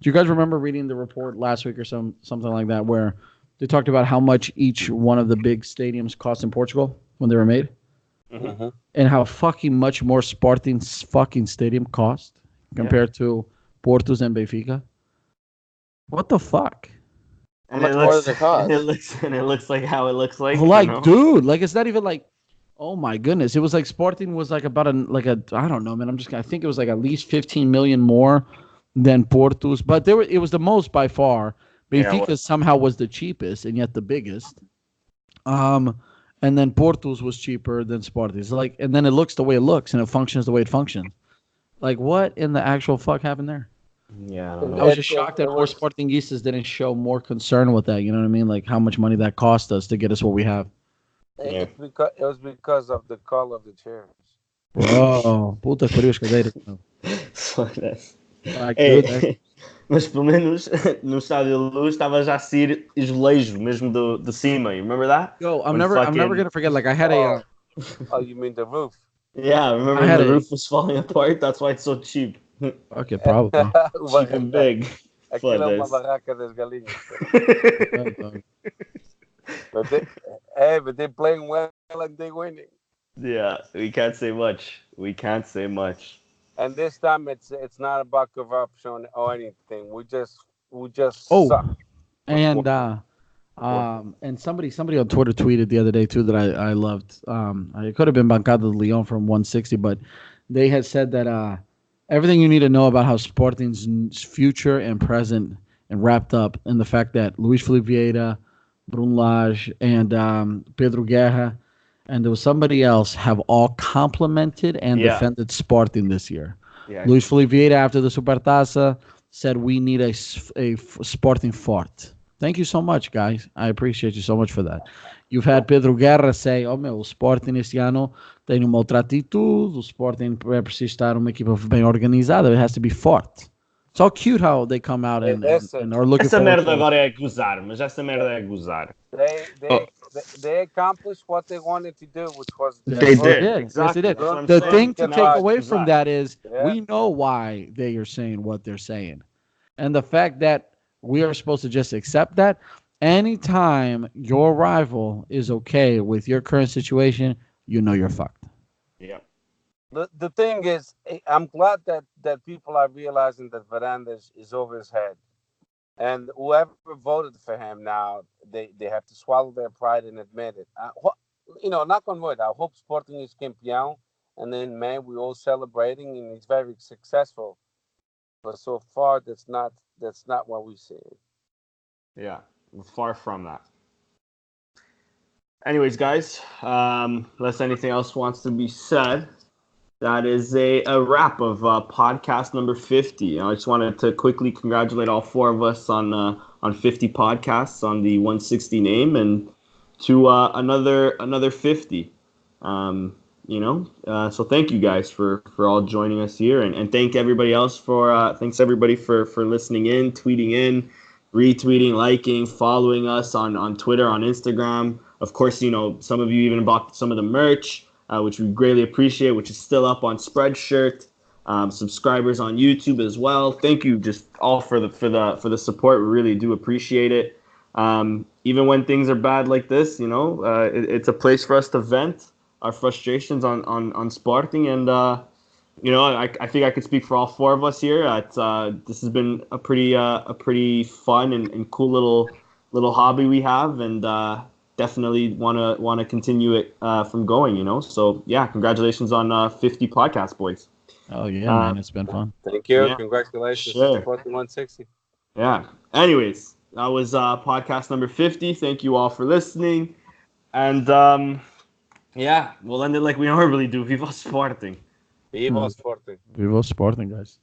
Do you guys remember reading the report last week or something like that where they talked about how much each one of the big stadiums cost in Portugal when they were made? Mm-hmm. And how fucking much more Sporting's fucking stadium cost compared to Porto's and Benfica? What the fuck? And it looks like how it looks like. Like, dude, like it's not even like, oh my goodness. It was like Sporting was like about I don't know, man. I think it was like at least 15 million more than Porto's, but it was the most by far. Benfica somehow was the cheapest and yet the biggest. And then Porto's was cheaper than Sporting's. Like, and then it looks the way it looks and it functions the way it functions. Like, what in the actual fuck happened there? Yeah, I don't know. I was just shocked that more Sportingistas didn't show more concern with that. You know what I mean? Like how much money that cost us to get us what we have. It was because of the color of the chairs. Oh, puta frio as cadeiras. Mas pelo menos no Estádio da Luz estava já a sair azulejo mesmo de cima. You remember that? Yo, I'm never gonna forget. Like I had a. Oh, you mean the roof? Yeah, remember the roof was falling apart. That's why it's so cheap. Okay, probably. Cheap and big. Aquilo é uma barraca das galinhas. But they're playing well and they're winning. Yeah, we can't say much. And this time it's not about corruption or anything. We just suck. And somebody on Twitter tweeted the other day too that I loved. It could have been Bancada de Leon from 160, but they had said that everything you need to know about how Sporting's future and present and wrapped up in the fact that Luis Felipe Vieira, Bruno Lage, and Pedro Guerra, and there was somebody else, have all complimented and defended Sporting this year. Yeah. Luis Felipe Vieira, after the Supertaça, said we need a Sporting forte. Thank you so much, guys. I appreciate you so much for that. You've had Pedro Guerra say, o Sporting este ano tem outra atitude, o Sporting é preciso estar uma equipa bem organizada, it has to be forte. It's all cute how they come out and are looking essa merda agora é gozar, mas essa merda é gozar. They accomplished what they wanted to do, which was they did. Exactly. Yes, they did. The thing to take away from that is we know why they are saying what they're saying. And the fact that we are supposed to just accept that anytime your rival is okay with your current situation, you know you're fucked. Yeah. The thing is, I'm glad that people are realizing that Varandas is over his head. And whoever voted for him now, they have to swallow their pride and admit it. Knock on wood, I hope Sporting is campeão. And then, man, we're all celebrating and he's very successful. But so far, that's not what we see. Yeah, far from that. Anyways, guys, unless anything else wants to be said, that is a wrap of podcast number 50. I just wanted to quickly congratulate all four of us on 50 podcasts on the 160 name, and to another 50. So thank you guys for all joining us here, and thank everybody else thanks everybody for listening in, tweeting in, retweeting, liking, following us on Twitter, on Instagram. Of course, some of you even bought some of the merch, which we greatly appreciate, which is still up on Spreadshirt. Subscribers on YouTube as well. Thank you just all for the support. We really do appreciate it. Even when things are bad like this, it's a place for us to vent our frustrations on Sporting, and I think I could speak for all four of us here. This has been a pretty fun and cool little hobby we have, and definitely want to continue it from going. So yeah, congratulations on 50 podcasts, boys. Oh yeah, man, it's been fun. Thank you. Yeah. Congratulations, Sure. Sporting160. Yeah. Anyways, that was podcast number 50. Thank you all for listening, and yeah, we'll end it like we normally do. Viva Sporting. Viva Sporting. We will Sporting, guys.